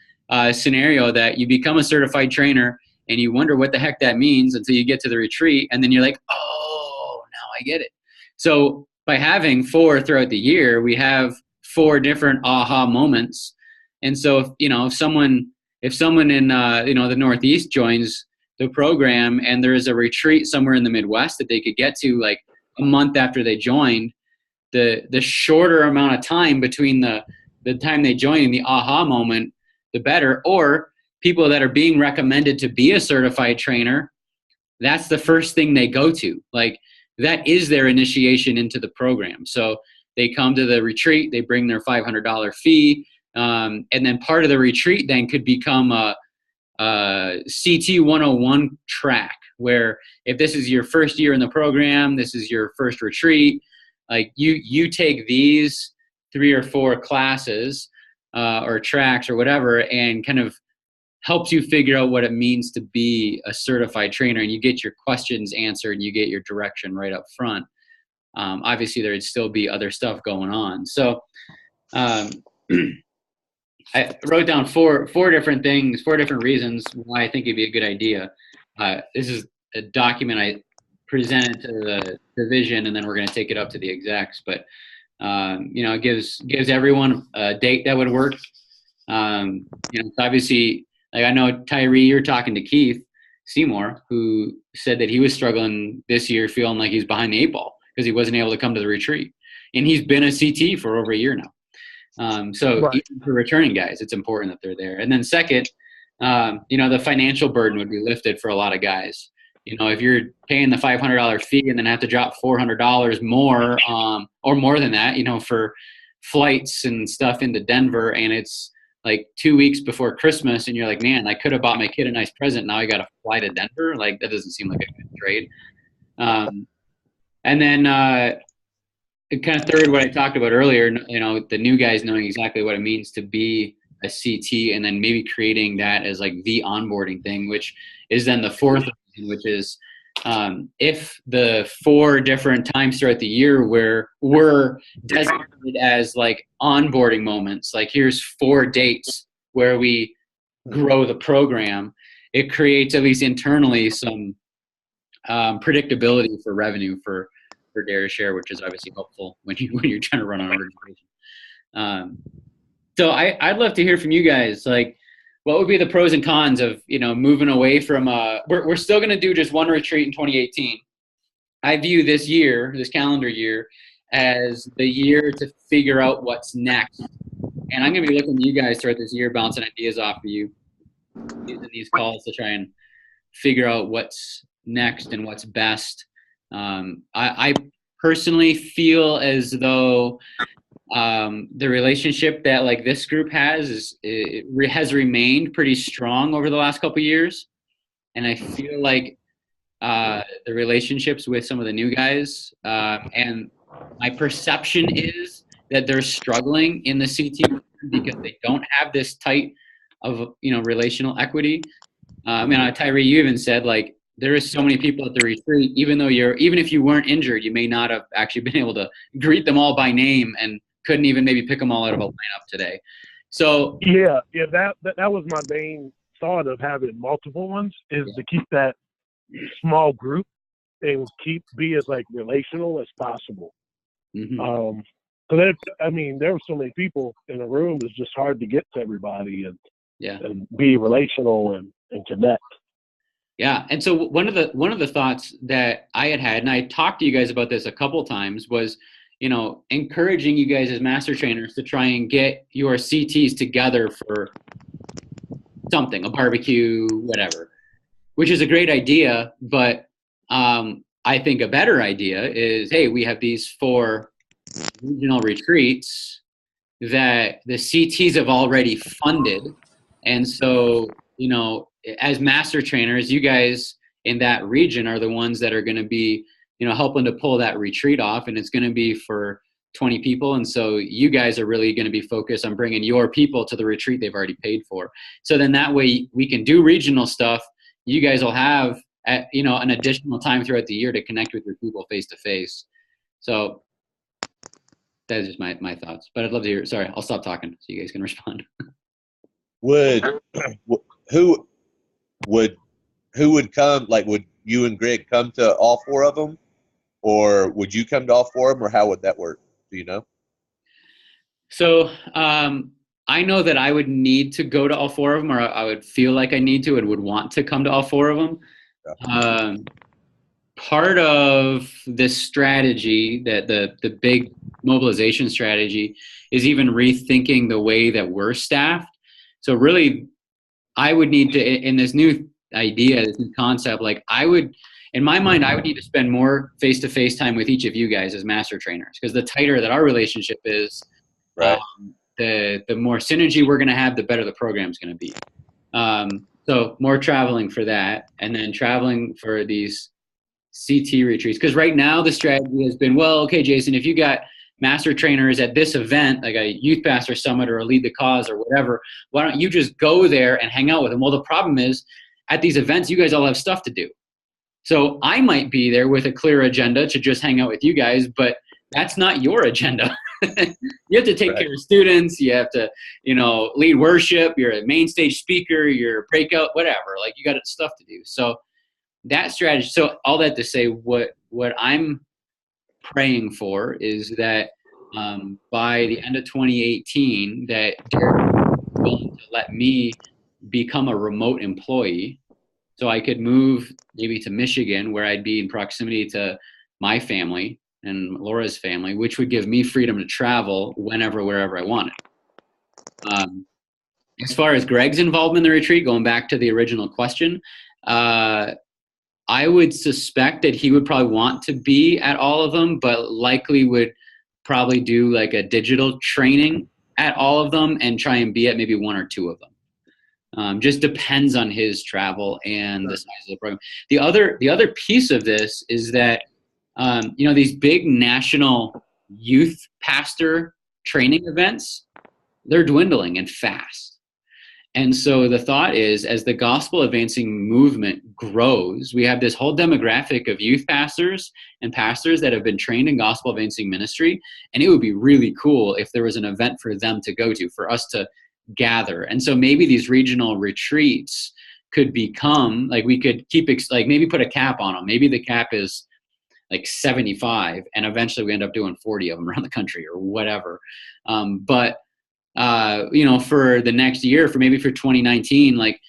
scenario that you become a certified trainer and you wonder what the heck that means until you get to the retreat. And then you're like, oh, now I get it. So by having 4 throughout the year, we have 4 different aha moments. And so, if someone in, the Northeast joins the program and there is a retreat somewhere in the Midwest that they could get to like a month after they joined, the shorter amount of time between the time they join and the aha moment, the better. Or people that are being recommended to be a certified trainer, that's the first thing they go to. Like that is their initiation into the program. So they come to the retreat, they bring their $500 fee, and then part of the retreat then could become a CT 101 track, where if this is your first year in the program, this is your first retreat, like you take these 3 or 4 classes or tracks or whatever, and kind of helps you figure out what it means to be a certified trainer, and you get your questions answered and you get your direction right up front. Obviously there'd still be other stuff going on. So I wrote down four different things, 4 different reasons why I think it'd be a good idea. This is a document I presented to the division, and then we're going to take it up to the execs. But it gives everyone a date that would work. Obviously, like I know Tyree, you're talking to Keith Seymour, who said that he was struggling this year, feeling like he's behind the 8 ball because he wasn't able to come to the retreat, and he's been a CT for over a year now. Right. Even for returning guys, it's important that they're there. And then second, the financial burden would be lifted for a lot of guys. If you're paying the $500 fee and then have to drop $400 more, or more than that, for flights and stuff into Denver, and it's like 2 weeks before Christmas, and you're like, man, I could have bought my kid a nice present. Now I got to fly to Denver. Like that doesn't seem like a good trade. And then, kind of third, what I talked about earlier, the new guys knowing exactly what it means to be a CT, and then maybe creating that as like the onboarding thing, which is then the fourth, which is if the 4 different times throughout the year where we're designated as like onboarding moments, like here's 4 dates where we grow the program, it creates at least internally some predictability for revenue for Dare to Share, which is obviously helpful when you're trying to run an organization. So I'd love to hear from you guys. Like, what would be the pros and cons of moving away from? We're still going to do just 1 retreat in 2018. I view this calendar year, as the year to figure out what's next. And I'm going to be looking at you guys throughout this year, bouncing ideas off of you, using these calls to try and figure out what's next and what's best. I personally feel as though the relationship that like this group has has remained pretty strong over the last couple of years, and I feel like the relationships with some of the new guys, and my perception is that they're struggling in the CT because they don't have this tight of relational equity. Tyree, you even said like, there is so many people at the retreat, even if you weren't injured, you may not have actually been able to greet them all by name and couldn't even maybe pick them all out of a lineup today. So yeah, that was my main thought of having multiple ones, is to keep that small group and be as like relational as possible. Mm-hmm. So there were so many people in a room, it's just hard to get to everybody and be relational and connect. Yeah. And so one of the thoughts that I had, and I talked to you guys about this a couple times, was, encouraging you guys as master trainers to try and get your CTs together for something, a barbecue, whatever, which is a great idea. But I think a better idea is, hey, we have these 4 regional retreats that the CTs have already funded. And so, as master trainers, you guys in that region are the ones that are going to be, helping to pull that retreat off. And it's going to be for 20 people. And so you guys are really going to be focused on bringing your people to the retreat they've already paid for. So then that way we can do regional stuff. You guys will have, an additional time throughout the year to connect with your people face to face. So that is just my thoughts, but I'd love to hear. Sorry, I'll stop talking so you guys can respond. Who would come? Like, would you and Greg come to all 4 of them, or would you come to all 4 of them, or how would that work? Do you know? So I know that I would need to go to all 4 of them, or I would feel like I need to and would want to come to all 4 of them. Yeah. Part of this strategy, that the big mobilization strategy, is even rethinking the way that we're staffed. So really, I would need to, in this new idea, this new concept, like in my mind, I would need to spend more face-to-face time with each of you guys as master trainers, because the tighter that our relationship is, right, the more synergy we're going to have, the better the program's going to be. So more traveling for that, and then traveling for these CT retreats. Because right now the strategy has been, well, okay, Jason, if you got master trainers at this event, like a youth pastor summit or a lead the cause or whatever, why don't you just go there and hang out with them? Well, the problem is at these events, you guys all have stuff to do. So I might be there with a clear agenda to just hang out with you guys, but that's not your agenda. You have to take care of students. You have to, lead worship. You're a main stage speaker. You're a breakout, whatever. Like, you got stuff to do. So that strategy. So all that to say, what I'm praying for is that by the end of 2018, that Derek is willing to let me become a remote employee, so I could move maybe to Michigan, where I'd be in proximity to my family and Laura's family, which would give me freedom to travel whenever, wherever I wanted. As far as Greg's involvement in the retreat, going back to the original question, I would suspect that he would probably want to be at all of them, but likely would probably do like a digital training at all of them and try and be at maybe 1 or 2 of them. Just depends on his travel and the size of the program. The other piece of this is that these big national youth pastor training events, they're dwindling and fast. And so the thought is, as the gospel advancing movement grows, we have this whole demographic of youth pastors and pastors that have been trained in gospel advancing ministry. And it would be really cool if there was an event for them to go to, for us to gather. And so maybe these regional retreats could become, like, we could keep, like, maybe put a cap on them. Maybe the cap is like 75, and eventually we end up doing 40 of them around the country or whatever. But for the next year, for 2019, like,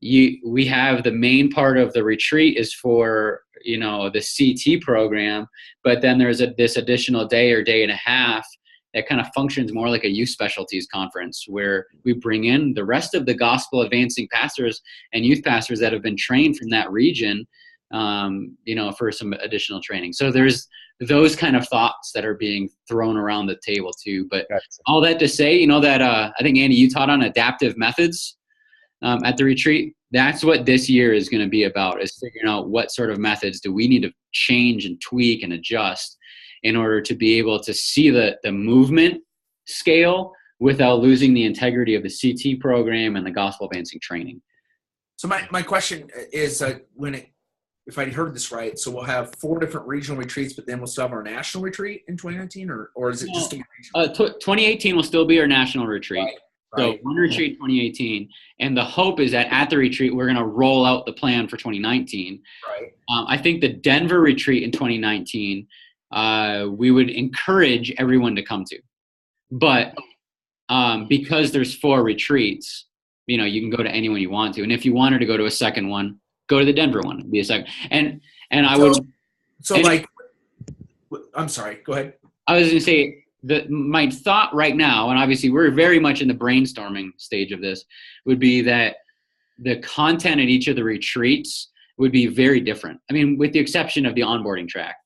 we have the main part of the retreat is for, the CT program, but then there's this additional day or day and a half that kind of functions more like a youth specialties conference, where we bring in the rest of the gospel advancing pastors and youth pastors that have been trained from that region, for some additional training. So there's those kind of thoughts that are being thrown around the table too. But all that to say, that I think, Andy, you taught on adaptive methods at the retreat. That's what this year is going to be about, is figuring out what sort of methods do we need to change and tweak and adjust in order to be able to see the movement scale without losing the integrity of the CT program and the gospel advancing training. So my question is, if I heard this right, so we'll have 4 different regional retreats, but then we'll still have our national retreat in 2019, or is it just a regional? 2018 will still be our national retreat. Right. So 1 retreat in 2018, and the hope is that at the retreat we're going to roll out the plan for 2019. Right. I think the Denver retreat in 2019, we would encourage everyone to come to, but because there's 4 retreats, you can go to anyone you want to, and if you wanted to go to a second one, go to the Denver one. It'd be a second. And I would. So I'm sorry. Go ahead. I was going to say my thought right now, and obviously we're very much in the brainstorming stage of this, would be that the content at each of the retreats would be very different. I mean, with the exception of the onboarding track.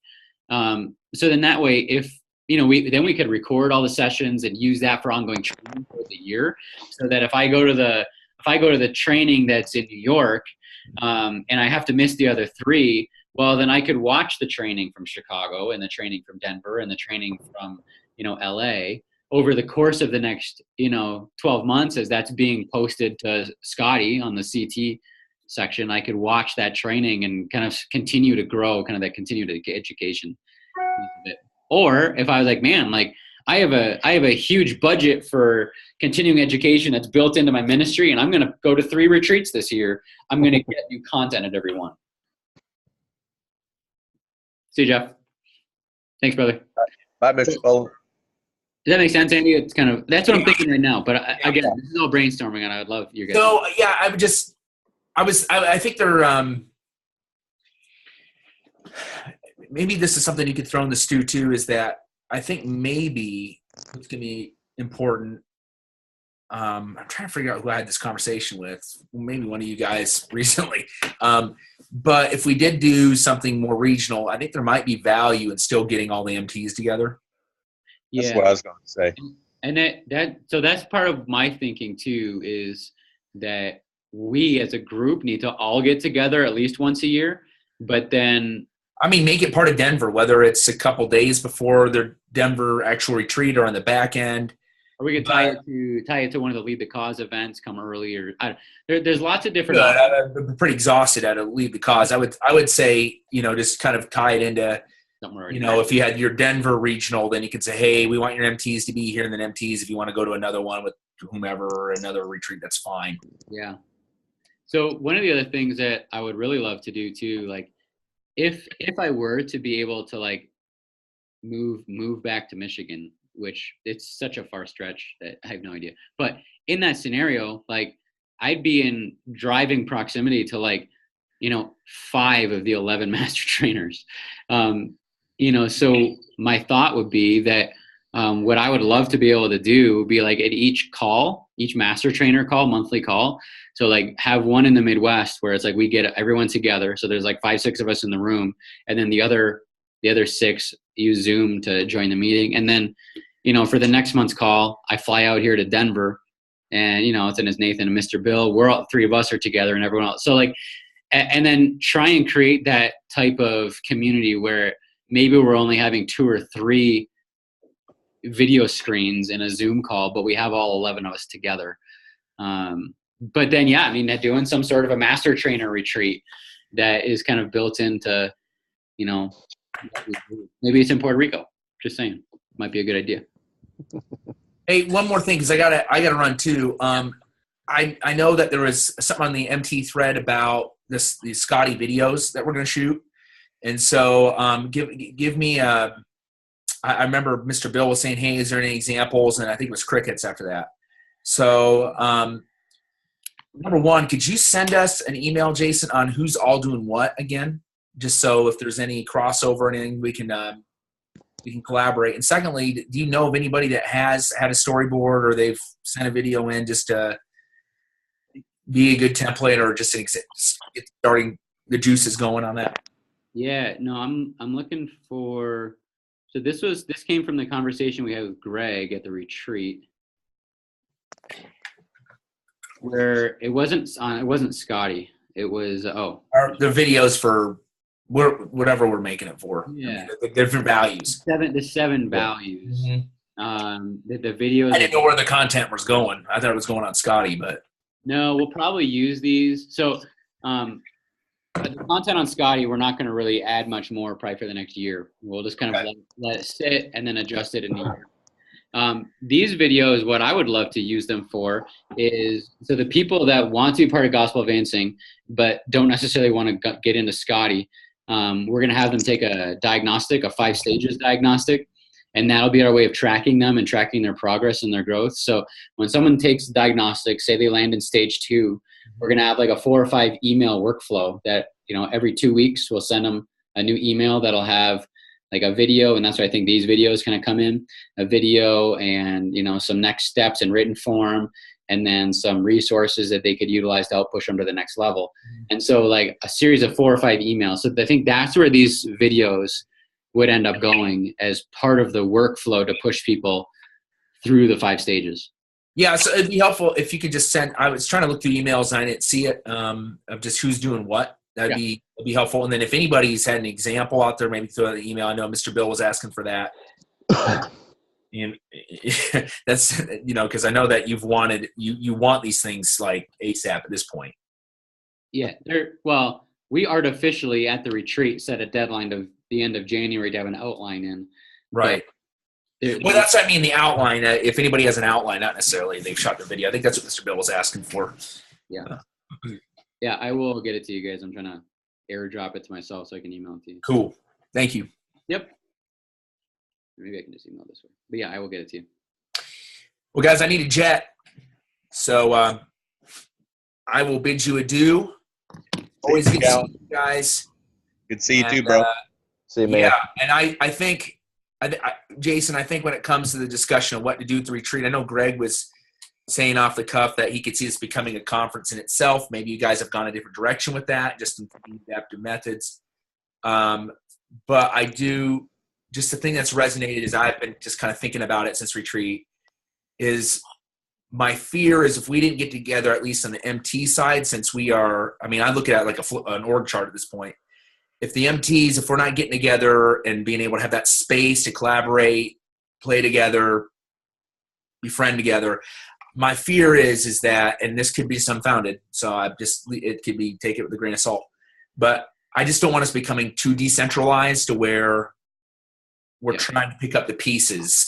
So then that way, if we could record all the sessions and use that for ongoing training for the year, so that if I go to the training that's in New York, and I have to miss the other 3, well, then I could watch the training from Chicago and the training from Denver and the training from LA, over the course of the next 12 months, as that's being posted to Scotty on the CT section, I could watch that training and kind of continue to grow, kind of that continued education. Or if I was like, man, like I have a huge budget for continuing education that's built into my ministry, and I'm going to go to 3 retreats this year. I'm going to get new content at every one. See you, Jeff. Thanks, brother. Bye, Mr. Fuller. Does that make sense, Andy? It's kind of, that's what I'm thinking right now. But again, this is all brainstorming, and I would love your guys. So yeah, I think they're maybe this is something you could throw in the stew too. Is that I think maybe it's gonna be important. I'm trying to figure out who I had this conversation with. Maybe one of you guys recently. But if we did do something more regional, I think there might be value in still getting all the MTs together. That's what I was going to say. And so that's part of my thinking too, is that we as a group need to all get together at least once a year, but then make it part of Denver, whether it's a couple days before their Denver actual retreat or on the back end. Or we could tie it to one of the Lead the Cause events, come earlier. There's lots of different. I'm pretty exhausted at a Lead the Cause. I would say, just kind of tie it into, if you had your Denver regional, then you could say, hey, we want your MTs to be here, and then MTs, if you want to go to another one with whomever or another retreat, that's fine. Yeah. So one of the other things that I would really love to do too, like if I were to be able to like move back to Michigan, which it's such a far stretch that I have no idea. But in that scenario, like I'd be in driving proximity to 5 of the 11 master trainers. So my thought would be that what I would love to be able to do would be like at each master trainer call, monthly call. So like have one in the Midwest where it's like we get everyone together. So there's like 5-6 of us in the room, and then the other 6 use Zoom to join the meeting. And then, for the next month's call, I fly out here to Denver, and it's Nathan and Mr. Bill. We're all 3 of us are together, and everyone else. So like, and then try and create that type of community where maybe we're only having 2 or 3 video screens in a Zoom call, but we have all 11 of us together. But then, doing some sort of a master trainer retreat that is kind of built into, maybe it's in Puerto Rico. Just saying, might be a good idea. Hey, one more thing, because I gotta run too. I know that there was something on the MT thread about these Scotty videos that we're going to shoot, and so give me. I remember Mr. Bill was saying, "Hey, is there any examples?" And I think it was crickets after that. So, number one, could you send us an email, Jason, on who's all doing what again, just so if there's any crossover and anything we can collaborate. And secondly, do you know of anybody that has had a storyboard or they've sent a video in just to be a good template or just get starting the juices going on that? Yeah, no, I'm looking for. So this came from the conversation we had with Greg at the retreat, where it wasn't Scotty. It was the videos for whatever we're making it for. Yeah, the different values. The 7 values. Mm-hmm. The videos. I didn't know where the content was going. I thought it was going on Scotty, but no, we'll probably use these. So the content on Scotty, we're not going to really add much more probably for the next year. We'll just kind of let it sit and then adjust it in the year. These videos, what I would love to use them for is, so the people that want to be part of Gospel Advancing but don't necessarily want to get into Scotty, we're going to have them take a diagnostic, a 5 stages diagnostic, and that'll be our way of tracking them and tracking their progress and their growth. So when someone takes diagnostic, say they land in stage 2, we're going to have like a 4 or 5 email workflow that, every 2 weeks we'll send them a new email that'll have like a video, and that's where I think these videos kind of come in, a video and, some next steps in written form, and then some resources that they could utilize to help push them to the next level. And so like a series of 4 or 5 emails. So I think that's where these videos would end up going as part of the workflow to push people through the 5 stages. Yeah, so it'd be helpful if you could just send. I was trying to look through emails and I didn't see it of just who's doing what. That'd be helpful. And then if anybody's had an example out there, maybe throw an email. I know Mr. Bill was asking for that. And that's, you know, because I know that you want these things like ASAP at this point. Yeah. Well, we artificially at the retreat set a deadline of the end of January to have an outline in. Right. Well, that's, I mean, the outline. If anybody has an outline, not necessarily they've shot the video. I think that's what Mr. Bill was asking for. Yeah. Yeah, I will get it to you guys. I'm trying to airdrop it to myself so I can email it to you. Cool. Thank you. Yep. Maybe I can just email this way. But yeah, I will get it to you. Well, guys, I need a jet. So I will bid you adieu. Always good to see you guys. Good to see you too, bro. See you, man. Yeah, and I think, Jason, I think when it comes to the discussion of what to do at the retreat, I know Greg was saying off the cuff that he could see this becoming a conference in itself. Maybe you guys have gone a different direction with that, just in adaptive methods. But I do, just the thing that's resonated is I've been just kind of thinking about it since retreat is my fear is if we didn't get together, at least on the MT side, since we are, I mean, I look at it like an org chart at this point. If the MTs, if we're not getting together and being able to have that space to collaborate, play together, befriend together, my fear is that, and this could be unfounded, so it could be, take it with a grain of salt, but I just don't want us becoming too decentralized to where we're trying to pick up the pieces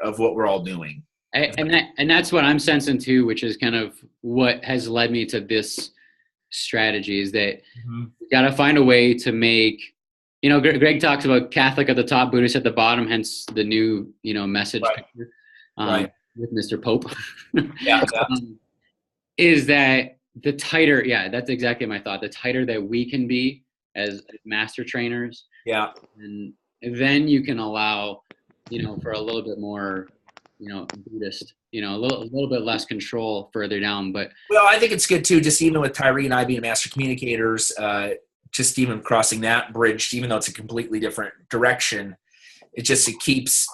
of what we're all doing. And that's what I'm sensing too, which is kind of what has led me to this strategy is that you got to find a way to make, you know, Greg talks about Catholic at the top, Buddhist at the bottom, hence the new, you know, message Right. With Mr. Pope. Yeah. Is that the tighter, that's exactly my thought. The tighter that we can be as master trainers. Yeah. And then you can allow, you know, for a little bit more, you know, Buddhist, you know, a little bit less control further down. But well, I think it's good too, just even with Tyree and I being master communicators, just even crossing that bridge, even though it's a completely different direction, it keeps,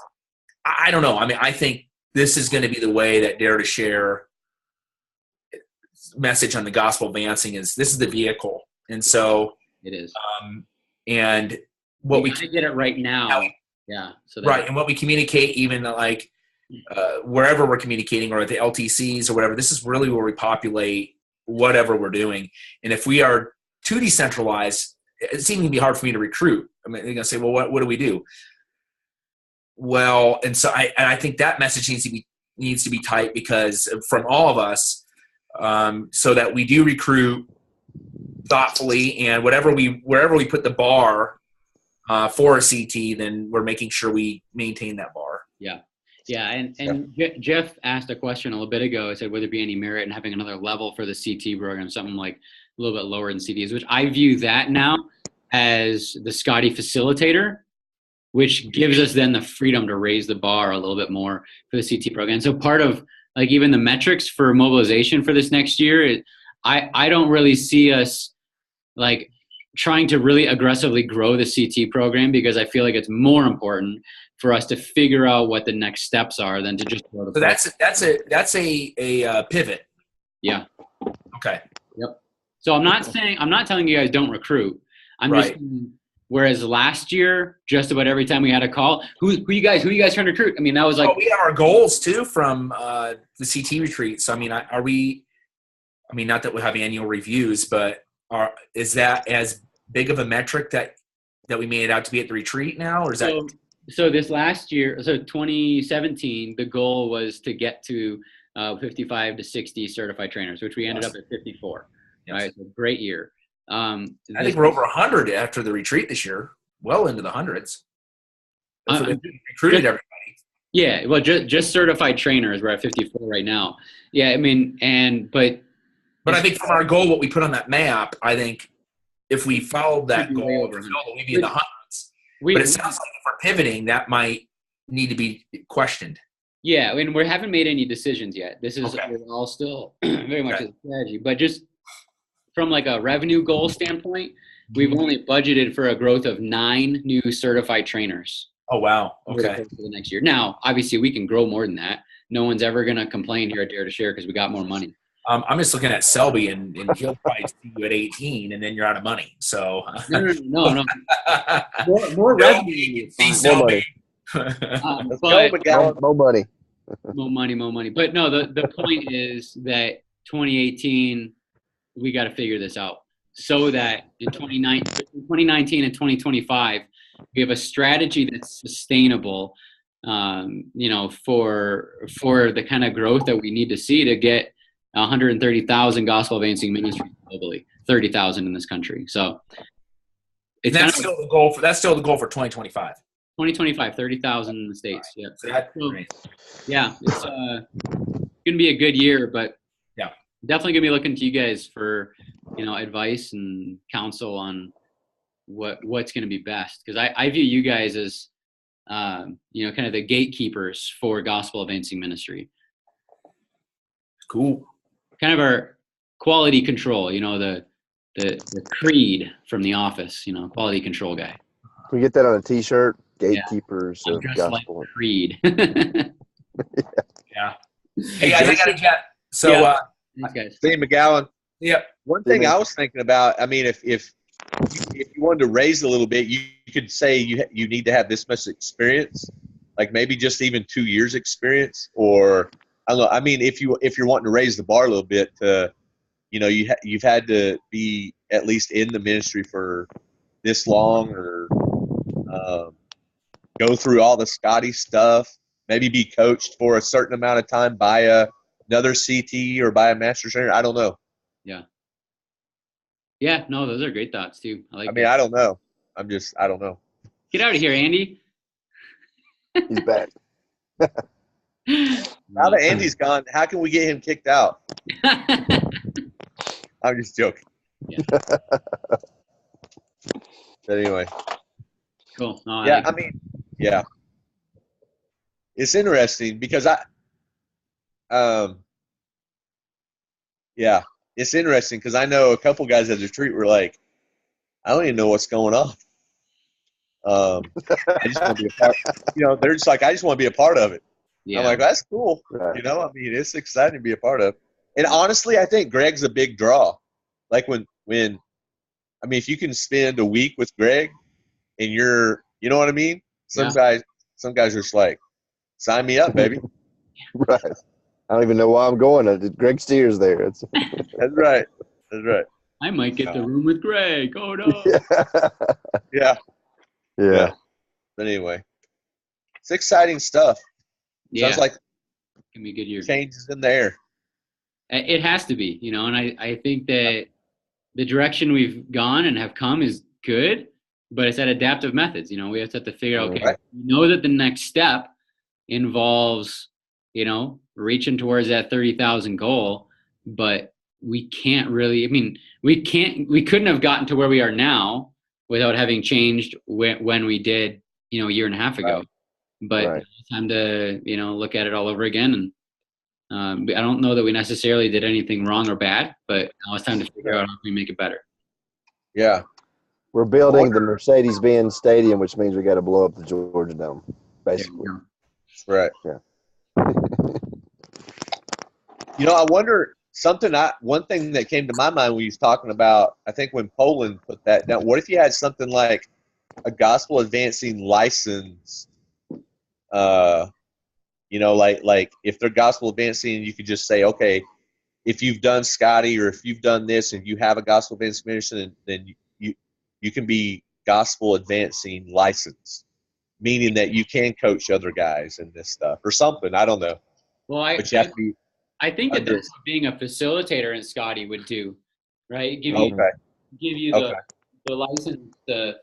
I don't know. I mean, I think this is going to be the way that Dare to Share message on the gospel advancing is, this is the vehicle. And so it is. And what we can get it right now. Yeah. So right. And what we communicate, even like wherever we're communicating or at the LTCs or whatever, this is really where we populate whatever we're doing. And if we are too decentralized, it's even going to be hard for me to recruit. I mean, they're going to say, well, what do we do? Well, and so I think that message needs to be tight because from all of us, so that we do recruit thoughtfully, and wherever we put the bar for a CT, then we're making sure we maintain that bar. Yeah. Yeah. And Jeff asked a question a little bit ago. I said, would there be any merit in having another level for the CT program, something like a little bit lower than CTs, which I view that now as the Scotty facilitator, which gives us then the freedom to raise the bar a little bit more for the CT program. And so part of like even the metrics for mobilization for this next year, I don't really see us like trying to really aggressively grow the CT program because I feel like it's more important for us to figure out what the next steps are than to just grow the program. So that's a pivot. Yeah. Okay. Yep. So I'm not telling you guys don't recruit. I'm just saying, whereas last year, just about every time we had a call, who you guys trying to recruit? I mean, that was like we have our goals too from the CT retreat. So I mean, not that we have annual reviews, but is that as big of a metric that we made it out to be at the retreat now, or is that? So this last year, so 2017, the goal was to get to 55 to 60 certified trainers, which we ended up at 54. Yes. Right, so great year. I think we're over 100 after the retreat this year, well into the hundreds. Recruited everybody. Yeah, well, just certified trainers. We're at 54 right now. Yeah, I mean, but I think from our goal, what we put on that map, I think if we followed that goal, we'd be in the hundreds. But it sounds like if we're pivoting, that might need to be questioned. Yeah, I mean, we haven't made any decisions yet. This is we're all still very much a strategy, but just from like a revenue goal standpoint, we've only budgeted for a growth of 9 new certified trainers. Oh, wow. Okay. For the next year. Now, obviously, we can grow more than that. No one's ever going to complain here at Dare to Share because we got more money. I'm just looking at Selby, and he'll probably see you at 18, and then you're out of money. So no. more revenue. More money. Let's But go, McGowan. More money. more money. But no, the point is that 2018, we got to figure this out so that in 2019 and 2025, we have a strategy that's sustainable, for the kind of growth that we need to see to get 130,000 gospel advancing ministries globally, 30,000 in this country. So it's That's still the goal for 2025. 2025, 30,000 in the States. Yeah. So that's So, great. yeah, it's going to be a good year, but Yeah. definitely going to be looking to you guys for, advice and counsel on what's going to be best. Because I view you guys as, kind of the gatekeepers for gospel advancing ministry. Cool. Kind of our quality control, the creed from The Office, quality control guy. Can we get that on a T-shirt? Gatekeepers I'm of dressed like gospel. Creed. Yeah. Hey guys, I got to jet. So, Yeah. Thanks, guys. Steve McGowan. Yep. One thing I was thinking about, I mean, if you wanted to raise a little bit, you could say you need to have this much experience, like maybe just even 2 years experience, or I don't know. I mean, if you're wanting to raise the bar a little bit, you've had to be at least in the ministry for this long, or go through all the Scotty stuff, maybe be coached for a certain amount of time by another CT or by a master trainer. I don't know. Yeah, no, those are great thoughts too. I mean, I don't know. I don't know. Get out of here, Andy. He's back. Now that Andy's gone, how can we get him kicked out? I'm just joking. Yeah. But anyway. Cool. No, Yeah, I mean, yeah. It's interesting because it's interesting because I know a couple guys at the retreat were like, I don't even know what's going on. I just want to be a part. They're just like, I just want to be a part of it. Yeah. I'm like, that's cool. Right. I mean, it's exciting to be a part of. And honestly, I think Greg's a big draw. Like when if you can spend a week with Greg and you know what I mean? Some guys are just like, sign me up, baby. Right. I don't even know why I'm going. Greg Steers there. That's right. That's right. I might get the room with Greg. Oh no. Yeah. Yeah. But anyway, it's exciting stuff. Yeah. Sounds like Can be a good year. changes in the air. It has to be, and I think that the direction we've gone and have come is good, but it's at adaptive methods. We have to figure out, okay, Right. we know that the next step involves, reaching towards that 30,000 goal, but we can't really, we couldn't have gotten to where we are now without having changed when we did, a year and a half ago. Right. But Right. it's time to, look at it all over again. And I don't know that we necessarily did anything wrong or bad, but now it's time to figure out how we make it better. Yeah. We're building the Mercedes-Benz Stadium, which means we got to blow up the Georgia Dome, basically. Right. Yeah. I wonder one thing that came to my mind when he was talking about, I think when Poland put that down, what if you had something like a gospel advancing license, like if they're gospel advancing, you could just say, okay, if you've done Scotty or if you've done this and you have a gospel advancing ministry, then you can be gospel advancing licensed, meaning that you can coach other guys and this stuff or something. I don't know. Well, But you have to be. I think that that's what being a facilitator in Scotty would do, right? Give you the license because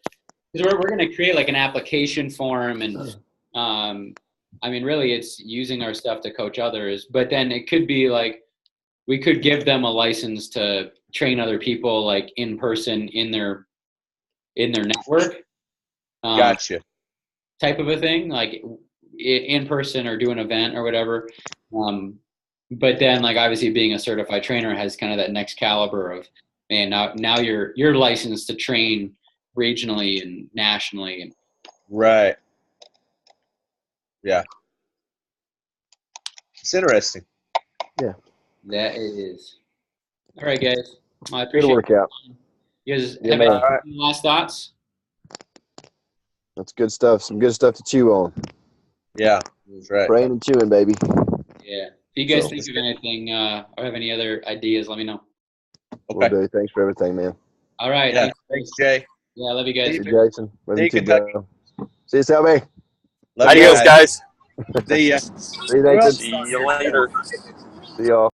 we're going to create like an application form and really it's using our stuff to coach others, but then it could be like we could give them a license to train other people like in person in their network. Gotcha. Type of a thing, like in person or do an event or whatever. But then like obviously being a certified trainer has kind of that next caliber of, man, now you're licensed to train regionally and nationally. And Right. Yeah. It's interesting. Yeah. that is. All right, guys. I Good appreciate workout. it. You guys Yeah, have man. any last thoughts? That's good stuff. Some good stuff to chew on. Yeah, that's right. Praying and chewing, baby. Yeah. If you guys So- think of anything or have any other ideas, let me know. Will Okay. do. Thanks for everything, man. All right. Yeah. Thanks, Jay. Yeah, I love you guys. See you, Jason. Love See you you, too, Kentucky. bro. See you, Selby. Love Adios, guys. See ya. See you, Nathan. See you later. See y'all.